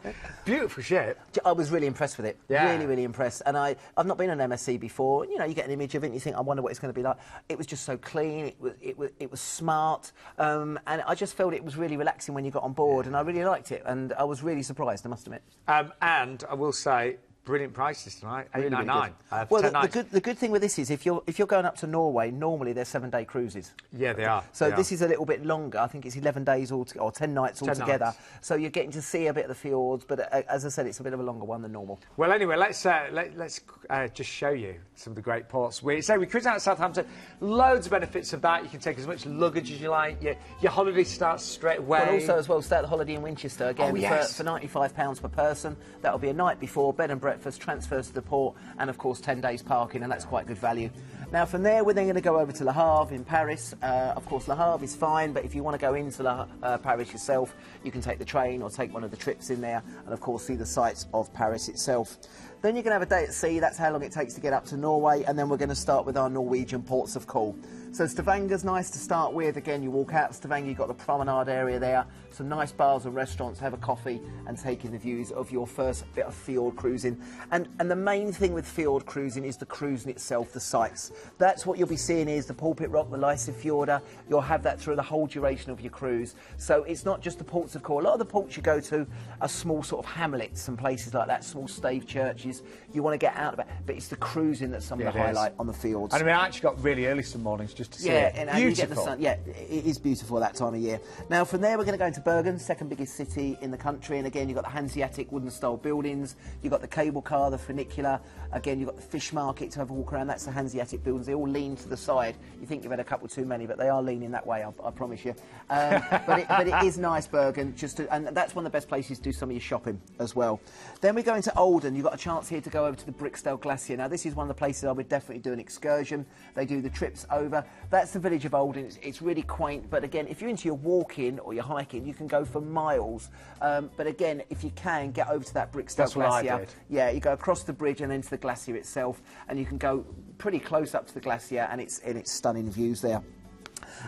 Beautiful ship. I was really impressed with it. Yeah. Really, really impressed. And I've not been on MSC before. You know, you get an image of it and you think, I wonder what it's going to be like. It was just so clean. It was smart. And I just felt it was really relaxing when you got on board. And I really liked it. And I was really surprised, I must admit. And I will say, brilliant prices tonight, £8.99. Well, the good thing with this is if you're going up to Norway, normally they're 7-day cruises. Yeah, they are. So this is a little bit longer. I think it's 11 days or 10 nights altogether. So you're getting to see a bit of the fjords, but as I said, it's a bit of a longer one than normal. Well, anyway, let's just show you some of the great ports. We cruise out of Southampton. Loads of benefits of that. You can take as much luggage as you like. Your holiday starts straight away. But also as well, start the holiday in Winchester again for £95 per person. That'll be a night before, bed and breakfast, transfers to the port, and of course 10 days parking, and that's quite good value. Now from there we're then going to go over to Le Havre in Paris. Of course Le Havre is fine, but if you want to go into Paris yourself, you can take the train or take one of the trips in there and of course see the sights of Paris itself. Then you're going to have a day at sea. That's how long it takes to get up to Norway, and then we're going to start with our Norwegian ports of call. So Stavanger's nice to start with. Again, you walk out of Stavanger, you've got the promenade area there, some nice bars and restaurants, have a coffee and take in the views of your first bit of fjord cruising. And the main thing with fjord cruising is the cruising itself, the sights. That's what you'll be seeing is the Pulpit Rock, the Lysefjorda. You'll have that through the whole duration of your cruise. So it's not just the ports of call. A lot of the ports you go to are small sort of hamlets and places like that, small stave churches. You want to get out of it, but it's the cruising that's some of the highlight on the fjords. And I mean, I actually got really early some mornings just to see it. And beautiful. you get the sun. Yeah, it is beautiful that time of year. Now from there we're going to go into Bergen, second biggest city in the country, and again you've got the Hanseatic wooden style buildings, you've got the cable car, the funicular, again you've got the fish market to have a walk around. That's the Hanseatic buildings. They all lean to the side. You think you've had a couple too many, but they are leaning that way, I promise you. But it is nice, Bergen, and that's one of the best places to do some of your shopping as well. Then we go into Olden. You've got a chance here to go over to the Briksdale Glacier. Now this is one of the places I would definitely do an excursion. They do the trips over. That's the village of Oldham. It's really quaint, but again, if you're into your walking or your hiking, you can go for miles. But again, if you can, get over to that Brickstone Glacier. I did. Yeah, you go across the bridge and then to the glacier itself, and you can go pretty close up to the glacier, and it's stunning views there.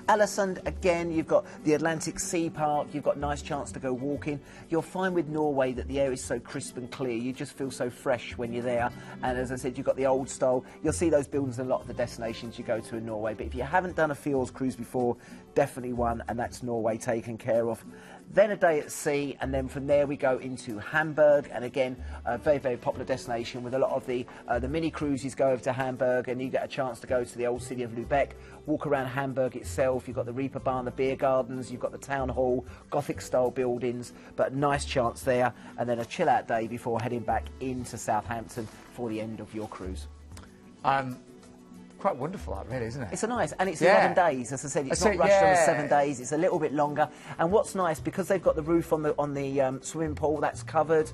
Aalesund, again, you've got the Atlantic Sea Park, you've got a nice chance to go walking. You'll find with Norway that the air is so crisp and clear, you just feel so fresh when you're there. And as I said, you've got the old style. You'll see those buildings in a lot of the destinations you go to in Norway. But if you haven't done a fjords cruise before, definitely one, and that's Norway taken care of. Then a day at sea, and then from there we go into Hamburg, and again, a very, very popular destination with a lot of the mini cruises go over to Hamburg, and you get a chance to go to the old city of Lubeck, walk around Hamburg itself. You've got the Reeperbahn, the beer gardens, you've got the town hall, Gothic-style buildings, but nice chance there, and then a chill-out day before heading back into Southampton for the end of your cruise. Quite wonderful, that really, isn't it? It's a nice, and it's 11 days. As I said, it's not rushed on the 7 days. It's a little bit longer. And what's nice, because they've got the roof on the swimming pool that's covered,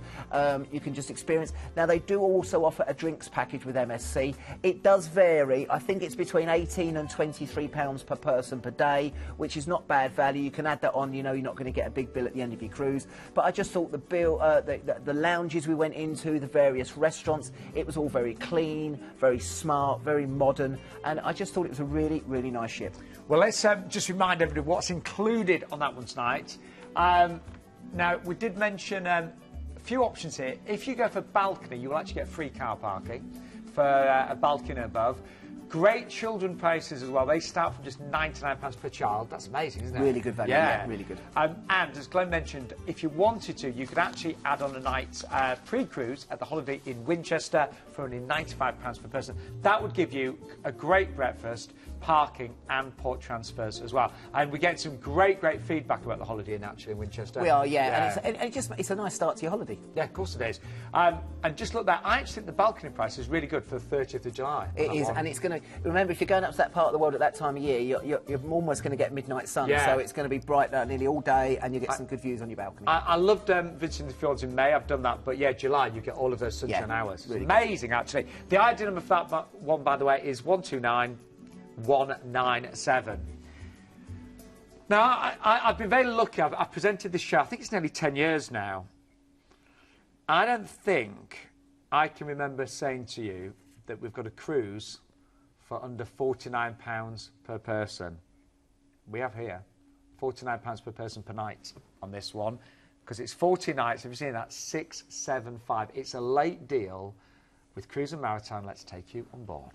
you can just experience. Now they do also offer a drinks package with MSC. It does vary. I think it's between £18 and £23 per person per day, which is not bad value. You can add that on. You know, you're not going to get a big bill at the end of your cruise. But I just thought the bill, the lounges we went into, the various restaurants, it was all very clean, very smart, very modern. And I just thought it was a really, really nice ship. Well, let's just remind everybody what's included on that one tonight. Now, we did mention a few options here. If you go for balcony, you will actually get free car parking for a balcony above. Great children prices as well. They start from just £99 per child. That's amazing, isn't it? Really good value, yeah, really good. And as Glenn mentioned, if you wanted to, you could actually add on a night's pre-cruise at the Holiday in Winchester for only £95 per person. That would give you a great breakfast, parking and port transfers as well. And we get some great feedback about the Holiday Inn actually in Winchester. We are, yeah. And it's a nice start to your holiday. Yeah, of course it is. And just look there, I actually think the balcony price is really good for the 30th of July. It is, and it's going to, remember, if you're going up to that part of the world at that time of year, you're almost going to get midnight sun, so it's going to be bright nearly all day, and you get some good views on your balcony. I loved visiting the fjords in May. I've done that, but yeah, July, you get all of those sunshine hours. Really amazing, actually. The ID number for that one, by the way, is 129197. Now, I've been very lucky. I've presented this show, I think it's nearly 10 years now. I don't think I can remember saying to you that we've got a cruise for under £49 per person. We have here £49 per person per night on this one, because it's 40 nights. Have you seen that? 675. It's a late deal with Cruise and Maritime. Let's take you on board.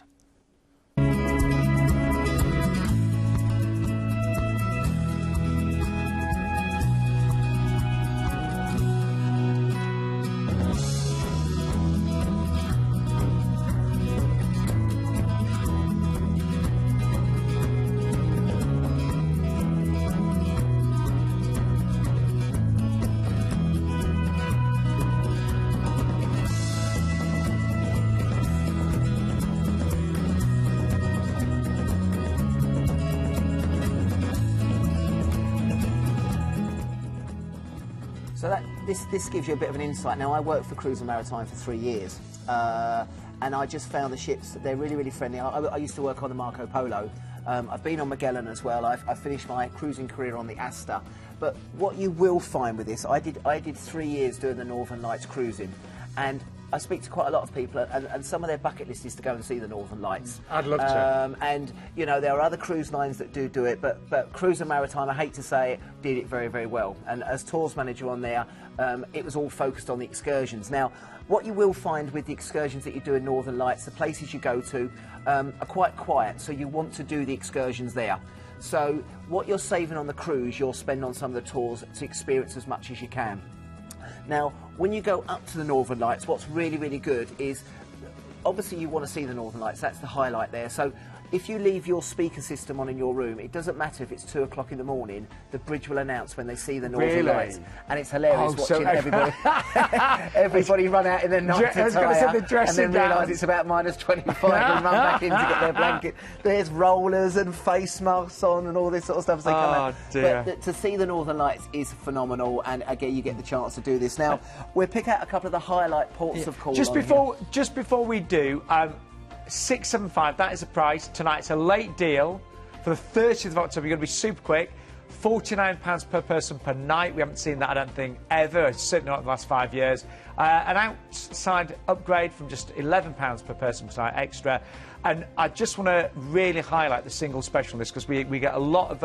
So this gives you a bit of an insight. Now, I worked for Cruise and Maritime for 3 years, and I just found the ships, they're really, really friendly. I used to work on the Marco Polo. I've been on Magellan as well. I finished my cruising career on the Asta. But what you will find with this, I did 3 years doing the Northern Lights cruising, and I speak to quite a lot of people, and some of their bucket list is to go and see the Northern Lights. I'd love to. And, you know, there are other cruise lines that do it, but Cruise and Maritime, I hate to say it, did it very, very well. And as tours manager on there, it was all focused on the excursions. Now, what you will find with the excursions that you do in Northern Lights, the places you go to are quite quiet, so you want to do the excursions there. So what you're saving on the cruise, you'll spend on some of the tours to experience as much as you can. Now, when you go up to the Northern Lights, what's really, really good is, obviously you want to see the Northern Lights, that's the highlight there. So if you leave your speaker system on in your room, it doesn't matter if it's 2 o'clock in the morning, the bridge will announce when they see the Northern Lights. And it's hilarious watching everybody run out in their night attire and then realise it's about -25 and run back in to get their blanket. There's rollers and face masks on and all this sort of stuff as they come out. Dear. But to see the Northern Lights is phenomenal, and again, you get the chance to do this. Now, we'll pick out a couple of the highlight ports of call. Just before we do, 675, that is the price. Tonight's a late deal. For the 30th of October, you're going to be super quick. £49 per person per night. We haven't seen that, I don't think, ever. Certainly not in the last 5 years. An outside upgrade from just £11 per person per night extra. And I just want to really highlight the single special list because we get a lot of,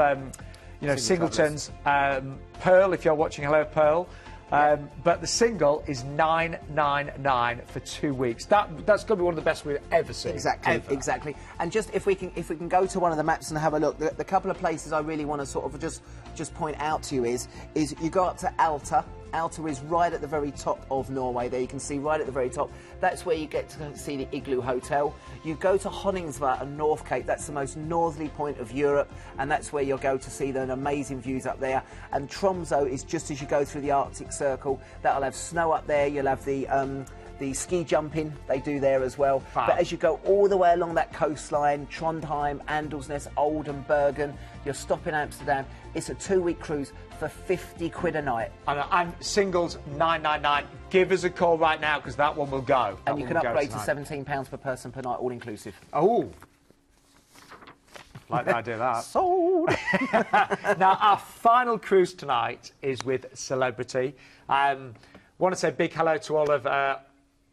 you know, singletons. Pearl, if you're watching, hello, Pearl. But the single is $9.99 for 2 weeks. That's going to be one of the best we've ever seen. Exactly, exactly. And just if we can go to one of the maps and have a look, the couple of places I really want to sort of just point out to you is you go up to Alta. Alta is right at the very top of Norway. There you can see right at the very top. That's where you get to see the Igloo Hotel. You go to Honningsvær and North Cape. That's the most northerly point of Europe, and that's where you'll go to see the amazing views up there. And Tromsø is just as you go through the Arctic Circle. That'll have snow up there. You'll have the ski jumping they do there as well. Wow. But as you go all the way along that coastline, Trondheim, Andalsnes, Olden, Bergen, you'll stop in Amsterdam. It's a 2-week cruise for 50 quid a night. And singles, $9.99. Give us a call right now because that one will go. And you can upgrade to £17 per person per night, all inclusive. Oh. Like the idea of that. Sold! Now, our final cruise tonight is with Celebrity. Want to say a big hello to all of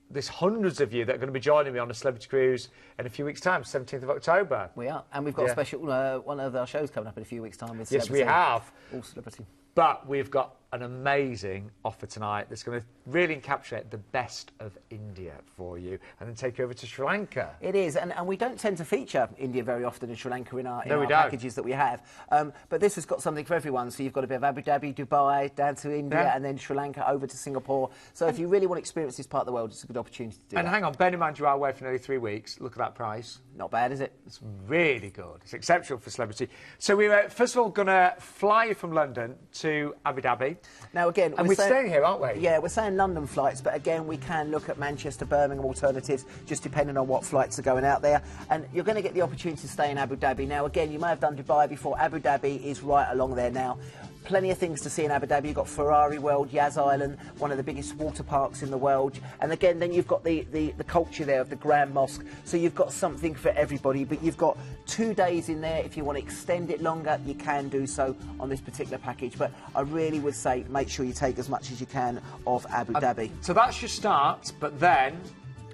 there's hundreds of you that are going to be joining me on a Celebrity Cruise in a few weeks' time, 17th of October. We are. And we've got a special, one of our shows coming up in a few weeks' time with Celebrity. Yes, we have. All Celebrity. But we've got an amazing offer tonight that's going to really encapsulate the best of India for you and then take you over to Sri Lanka. It is, and we don't tend to feature India very often in Sri Lanka in our packages that we have. But this has got something for everyone, so you've got a bit of Abu Dhabi, Dubai, down to India, and then Sri Lanka over to Singapore. So if you really want to experience this part of the world, it's a good opportunity to do And hang on, bear in mind you are away for nearly 3 weeks. Look at that price. Not bad, is it? It's really good. It's exceptional for Celebrity. So we were, first of all, going to fly you from London to Abu Dhabi. Now, again... And we're staying here, aren't we? Yeah, we're saying London flights, but again, we can look at Manchester, Birmingham alternatives, just depending on what flights are going out there. And you're going to get the opportunity to stay in Abu Dhabi. Now, again, you may have done Dubai before. Abu Dhabi is right along there now. Plenty of things to see in Abu Dhabi. You've got Ferrari World, Yas Island, one of the biggest water parks in the world. And again, then you've got the culture there of the Grand Mosque. So you've got something for everybody. But you've got 2 days in there. If you want to extend it longer, you can do so on this particular package. But I really would say make sure you take as much as you can of Abu Dhabi. So that's your start, but then...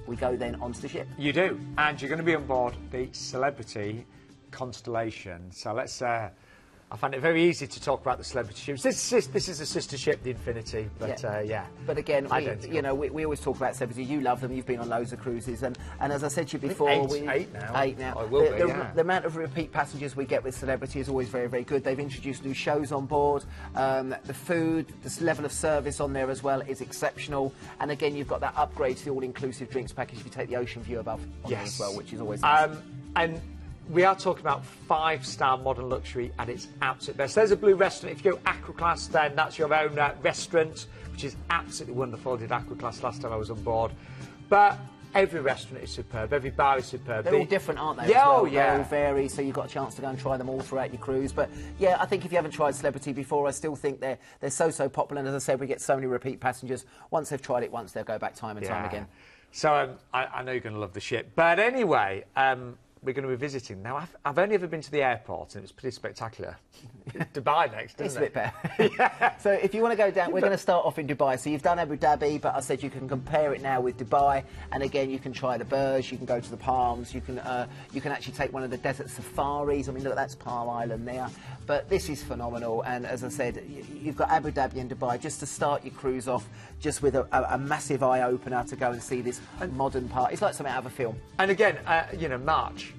we go then onto the ship. You do. And you're going to be on board the Celebrity Constellation. So let's... I find it very easy to talk about the Celebrity ships. This is a sister ship, the Infinity, but yeah. But again, we always talk about Celebrity. You love them. You've been on loads of cruises, and as I said to you before, eight now. I will be. The amount of repeat passengers we get with Celebrity is always very, very good. They've introduced new shows on board. The food, the level of service on there as well is exceptional. And again, you've got that upgrade to the all-inclusive drinks package if you take the Ocean View above on there as well, which is always nice. And we are talking about 5-star modern luxury at its absolute best. There's a blue restaurant. If you go Aqua Class, then that's your own restaurant, which is absolutely wonderful. I did Aqua Class last time I was on board. But every restaurant is superb. Every bar is superb. They're all different, aren't they? Yeah, as well? They all vary, so you've got a chance to go and try them all throughout your cruise. But yeah, I think if you haven't tried Celebrity before, I still think they're so popular. And as I said, we get so many repeat passengers. Once they've tried it once, they'll go back time and time again. So I know you're going to love the ship. But anyway... we're going to be visiting. Now, I've only ever been to the airport, and it's pretty spectacular. Dubai next, isn't it? It's a bit better. Yeah. So if you want to go down, we're going to start off in Dubai. So you've done Abu Dhabi, but I said you can compare it now with Dubai. And again, you can try the Burj, you can go to the Palms, you can actually take one of the desert safaris. I mean, look, that's Palm Island there. But this is phenomenal. And as I said, you've got Abu Dhabi and Dubai just to start your cruise off, just with a massive eye-opener to go and see this modern part. It's like something out of a film. And again, March,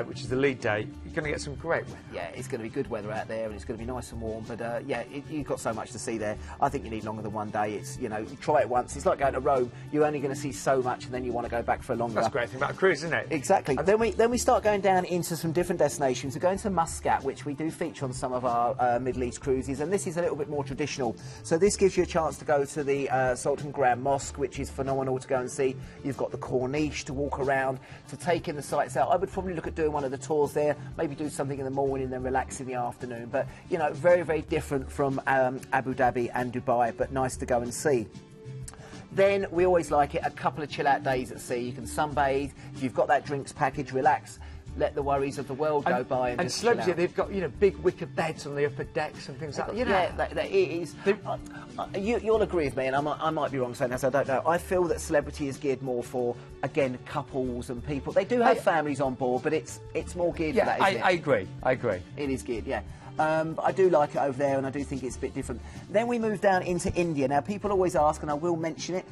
which is the lead date, you're going to get some great weather. Yeah, it's going to be good weather out there, and it's going to be nice and warm. But yeah, you've got so much to see there. I think you need longer than 1 day. It's you try it once. It's like going to Rome. You're only going to see so much, and then you want to go back for longer. That's a great thing about a cruise, isn't it? Exactly. And then we start going down into some different destinations. We're going to Muscat, which we do feature on some of our Middle East cruises, and this is a little bit more traditional. So this gives you a chance to go to the Sultan Grand Mosque, which is phenomenal to go and see. You've got the Corniche to walk around, to take in the sights out. I would probably look at doing one of the tours there, maybe do something in the morning, then relax in the afternoon. But very, very different from Abu Dhabi and Dubai, but nice to go and see. Then we always like it, a couple of chill out days at sea. You can sunbathe, if you've got that drinks package, relax. let the worries of the world go by and just celebrity, chill out. they've got, you know, big wicker beds on the upper decks and things like that. You know, Yeah, it is. You'll agree with me, and I might be wrong saying this, I don't know. I feel that celebrity is geared more for, again, couples and people. They do have families on board, but it's more geared for that, isn't it? I agree. I agree. It is geared, yeah. But I do like it over there, and I do think it's a bit different. Then we move down into India. Now, people always ask, and I will mention it,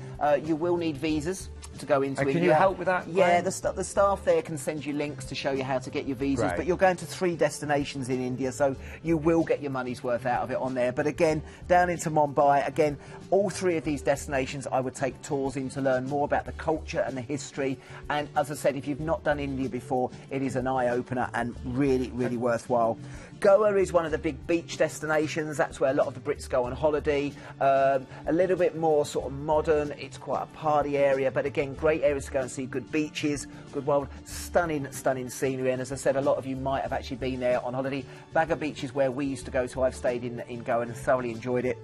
you will need visas to go into India. Can you help with that? Yeah, Graham? the staff there can send you links to show you how to get your visas, Great. but you're going to 3 destinations in India, so you will get your money's worth out of it on there. But again, down into Mumbai, again, all 3 of these destinations I would take tours in to learn more about the culture and the history. And as I said, if you've not done India before, it is an eye-opener and really, really worthwhile. Goa is one of the big beach destinations. That's where a lot of the Brits go on holiday. A little bit more sort of modern. It's quite a party area, but again, great areas to go and see good beaches, good wild, stunning scenery. And as I said, a lot of you might have actually been there on holiday. Baga Beach is where we used to go to. I've stayed in Goa and thoroughly enjoyed it.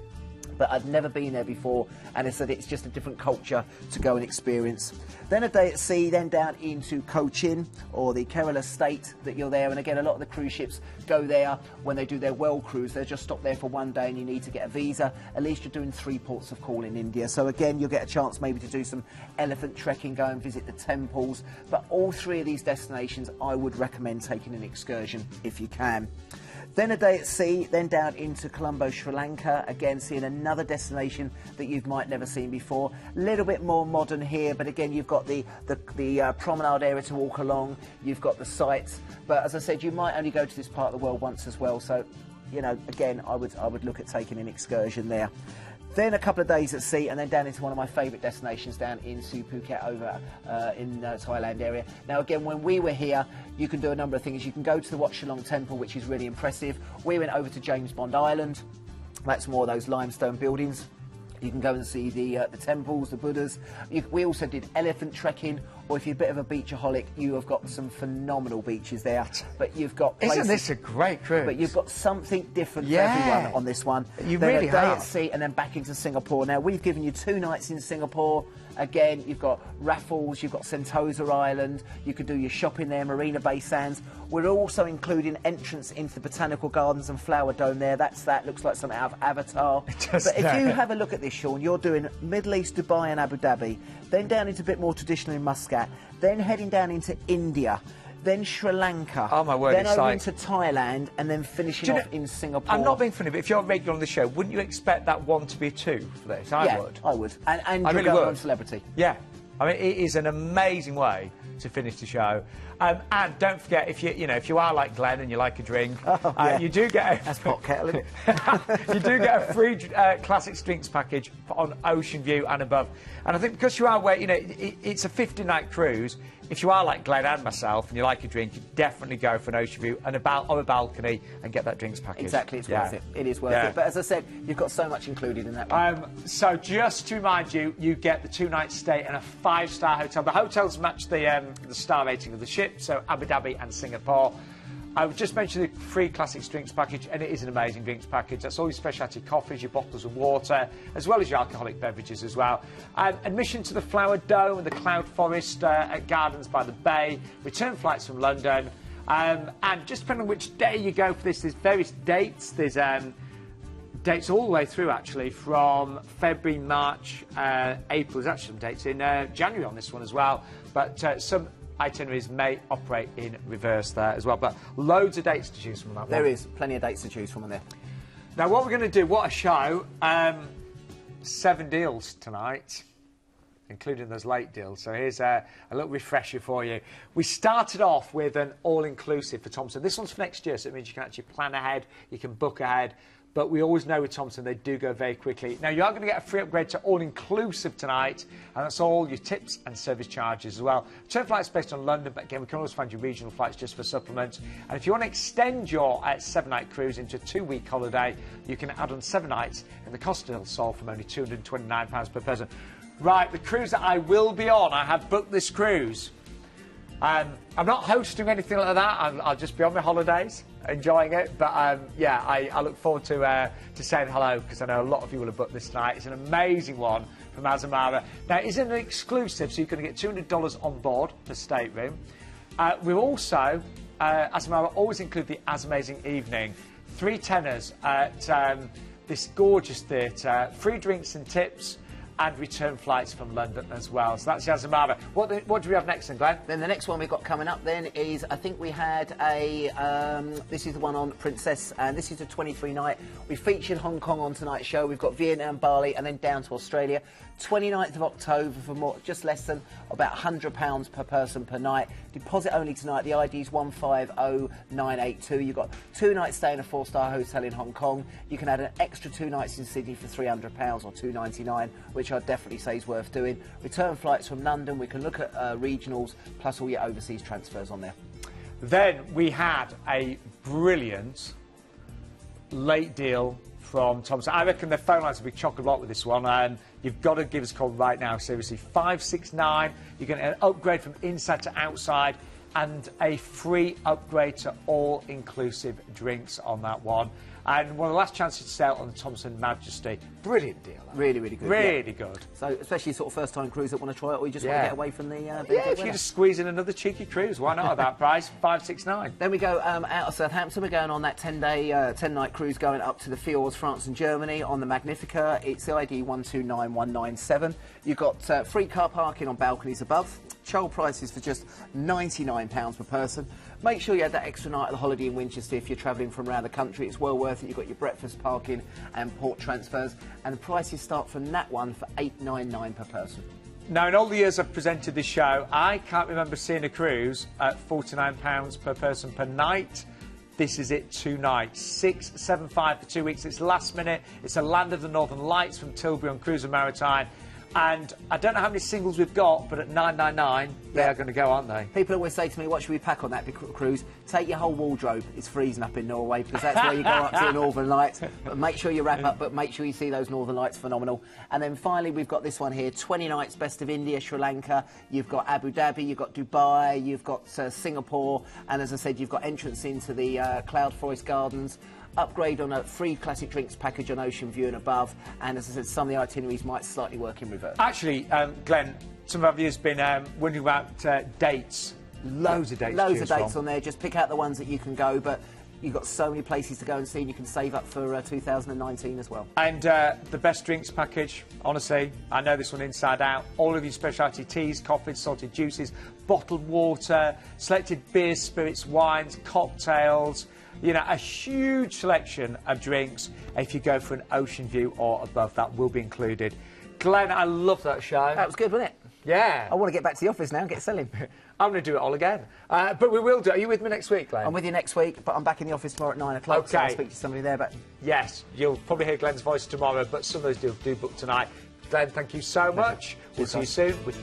But I'd never been there before, and I said it's just a different culture to go and experience. Then a day at sea, then down into Cochin, or the Kerala state that you're there. And again, a lot of the cruise ships go there when they do their well cruise. They'll just stop there for 1 day and you need to get a visa. At least you're doing 3 ports of call in India. So again, you'll get a chance maybe to do some elephant trekking, go and visit the temples. But all 3 of these destinations, I would recommend taking an excursion if you can. Then a day at sea, then down into Colombo, Sri Lanka, again seeing another destination that you might never seen before. A little bit more modern here, but again you've got the promenade area to walk along, you've got the sights, but as I said, you might only go to this part of the world once as well, so, you know, again, I would look at taking an excursion there. Then a couple of days at sea, and then down into one of my favourite destinations down into Phuket over in Thailand area. Now again, when we were here, you can do a number of things. You can go to the Wat Shalong Temple, which is really impressive. We went over to James Bond Island. That's more of those limestone buildings. You can go and see the temples, the Buddhas. We also did elephant trekking, or if you're a bit of a beachaholic, you have got some phenomenal beaches there. But you've got places, isn't this a great cruise? But you've got something different for everyone on this one. You then really a day have. at sea, and then back into Singapore. Now we've given you 2 nights in Singapore. Again, you've got Raffles, you've got Sentosa Island, you could do your shopping there, Marina Bay Sands. We're also including entrance into the Botanical Gardens and Flower Dome there. That looks like something out of Avatar. But if you have a look at this, Sean, you're doing Middle East, Dubai and Abu Dhabi, then down into a bit more traditional in Muscat, then heading down into India, then Sri Lanka, oh my word, then over like... into Thailand, and then finishing off in Singapore. I'm not being funny, but if you're a regular on the show, wouldn't you expect that 1 to be a 2 for this? I would. I would. And I you're really going would. on Celebrity. Yeah. I mean, it is an amazing way to finish the show. And don't forget, if you are like Glenn and you like a drink, you do get a... That's pot kettle, isn't it? You do get a free Classics Drinks package on Ocean View and above. And I think because you are where, it's a 50-night cruise, if you are like Glenn and myself and you like a drink, you definitely go for an Ocean View and on a balcony and get that drinks package. Exactly, it's worth it. It is worth it. But as I said, you've got so much included in that one. So just to remind you, you get the 2-night stay in a 5-star hotel. The hotels match the star rating of the ship, so Abu Dhabi and Singapore. I've just mentioned the free Classics Drinks package, and it is an amazing drinks package. That's all your specialty coffees, your bottles of water, as well as your alcoholic beverages as well. Admission to the Flower Dome and the Cloud Forest at Gardens by the Bay. Return flights from London. And just depending on which day you go for this, there's various dates. There's dates all the way through, actually, from February, March, April. There's actually some dates in January on this one as well. But some itineraries may operate in reverse there as well, but loads of dates to choose from that one. There is plenty of dates to choose from in there. Now what we're going to do, what a show, 7 deals tonight, including those late deals, so here's a little refresher for you. We started off with an all-inclusive for Thomson. This one's for next year, so it means you can actually plan ahead, you can book ahead. But we always know with Thomson, they do go very quickly. Now, you are going to get a free upgrade to all-inclusive tonight, and that's all your tips and service charges as well. Return flights based on London, but again, we can always find you regional flights just for supplements. And if you want to extend your 7-night cruise into a 2-week holiday, you can add on 7 nights in the Continental Sol from only £229 per person. Right, the cruise that I will be on, I have booked this cruise. I'm not hosting anything like that. I'll just be on my holidays, enjoying it. But yeah, I look forward to saying hello, because I know a lot of you will have booked this tonight. It's an amazing one from Azamara. Now, it's an exclusive, so you're going to get $200 on board per stateroom. We also, Azamara always include the As Amazing Evening. 3 tenors at this gorgeous theatre, free drinks and tips, and return flights from London as well. So that's Azamara. What do we have next then, Glenn? Then the next one we've got coming up then is, I think we had a, this is the one on Princess, and this is a 23 night. We featured Hong Kong on tonight's show. We've got Vietnam, Bali, and then down to Australia. 29th of October for just less than about £100 per person per night. Deposit only tonight. The ID is 150982. You've got 2 nights stay in a 4-star hotel in Hong Kong. You can add an extra 2 nights in Sydney for £300 or $299, which I'd definitely say is worth doing. Return flights from London. We can look at regionals, plus all your overseas transfers on there. Then we had a brilliant late deal from Thomson. I reckon their phone lines will be chock-a-block with this one, and you've got to give us a call right now, seriously. 569, you're going to get an upgrade from inside to outside, and a free upgrade to all-inclusive drinks on that one. And one of the last chances to sell on the Thomson Majesty. Brilliant deal. Really, really good. Really good. So, especially sort of first-time crews that want to try it, or you just want to get away from the... yeah, if you just squeeze in another cheeky cruise, why not at that price? 569. Then we go out of Southampton. We're going on that 10-night cruise going up to the fjords, France and Germany on the Magnifica. It's the ID 129197. You've got free car parking on balconies above. Child prices for just £99 per person. Make sure you have that extra night at the holiday in Winchester if you're travelling from around the country. It's well worth it. You've got your breakfast, parking and port transfers. And the prices start from that one for $899 per person. Now, in all the years I've presented this show, I can't remember seeing a cruise at £49 per person per night. This is it, 2 nights. 675 for 2 weeks. It's last minute. It's a Land of the Northern Lights from Tilbury on Cruiser Maritime. And I don't know how many singles we've got, but at $999, they are going to go, aren't they? People always say to me, what should we pack on that big cruise? Take your whole wardrobe. It's freezing up in Norway, because that's where you go up to the Northern Lights. But make sure you wrap up, but make sure you see those Northern Lights, phenomenal. And then finally, we've got this one here, 20 nights, best of India, Sri Lanka. You've got Abu Dhabi, you've got Dubai, you've got Singapore. And as I said, you've got entrance into the Cloud Forest Gardens. Upgrade on a free classic drinks package on Ocean View and above, and as I said, some of the itineraries might slightly work in reverse. Actually, Glenn, some of our viewers have been wondering about dates. Loads of dates. Loads of dates on there. Just pick out the ones that you can go, but you've got so many places to go and see, and you can save up for 2019 as well. And the best drinks package, honestly, I know this one inside out. All of your specialty teas, coffees, salted juices, bottled water, selected beers, spirits, wines, cocktails. You know, a huge selection of drinks. If you go for an Ocean View or above, that will be included. Glenn, I love that show. That was good, wasn't it? Yeah. I want to get back to the office now and get selling. I'm going to do it all again. But we will do it. Are you with me next week, Glenn? I'm with you next week, but I'm back in the office tomorrow at 9 o'clock, okay. So I'll speak to somebody there. But yes, you'll probably hear Glenn's voice tomorrow, but some of those do book tonight. Glenn, thank you so much. We'll see you soon with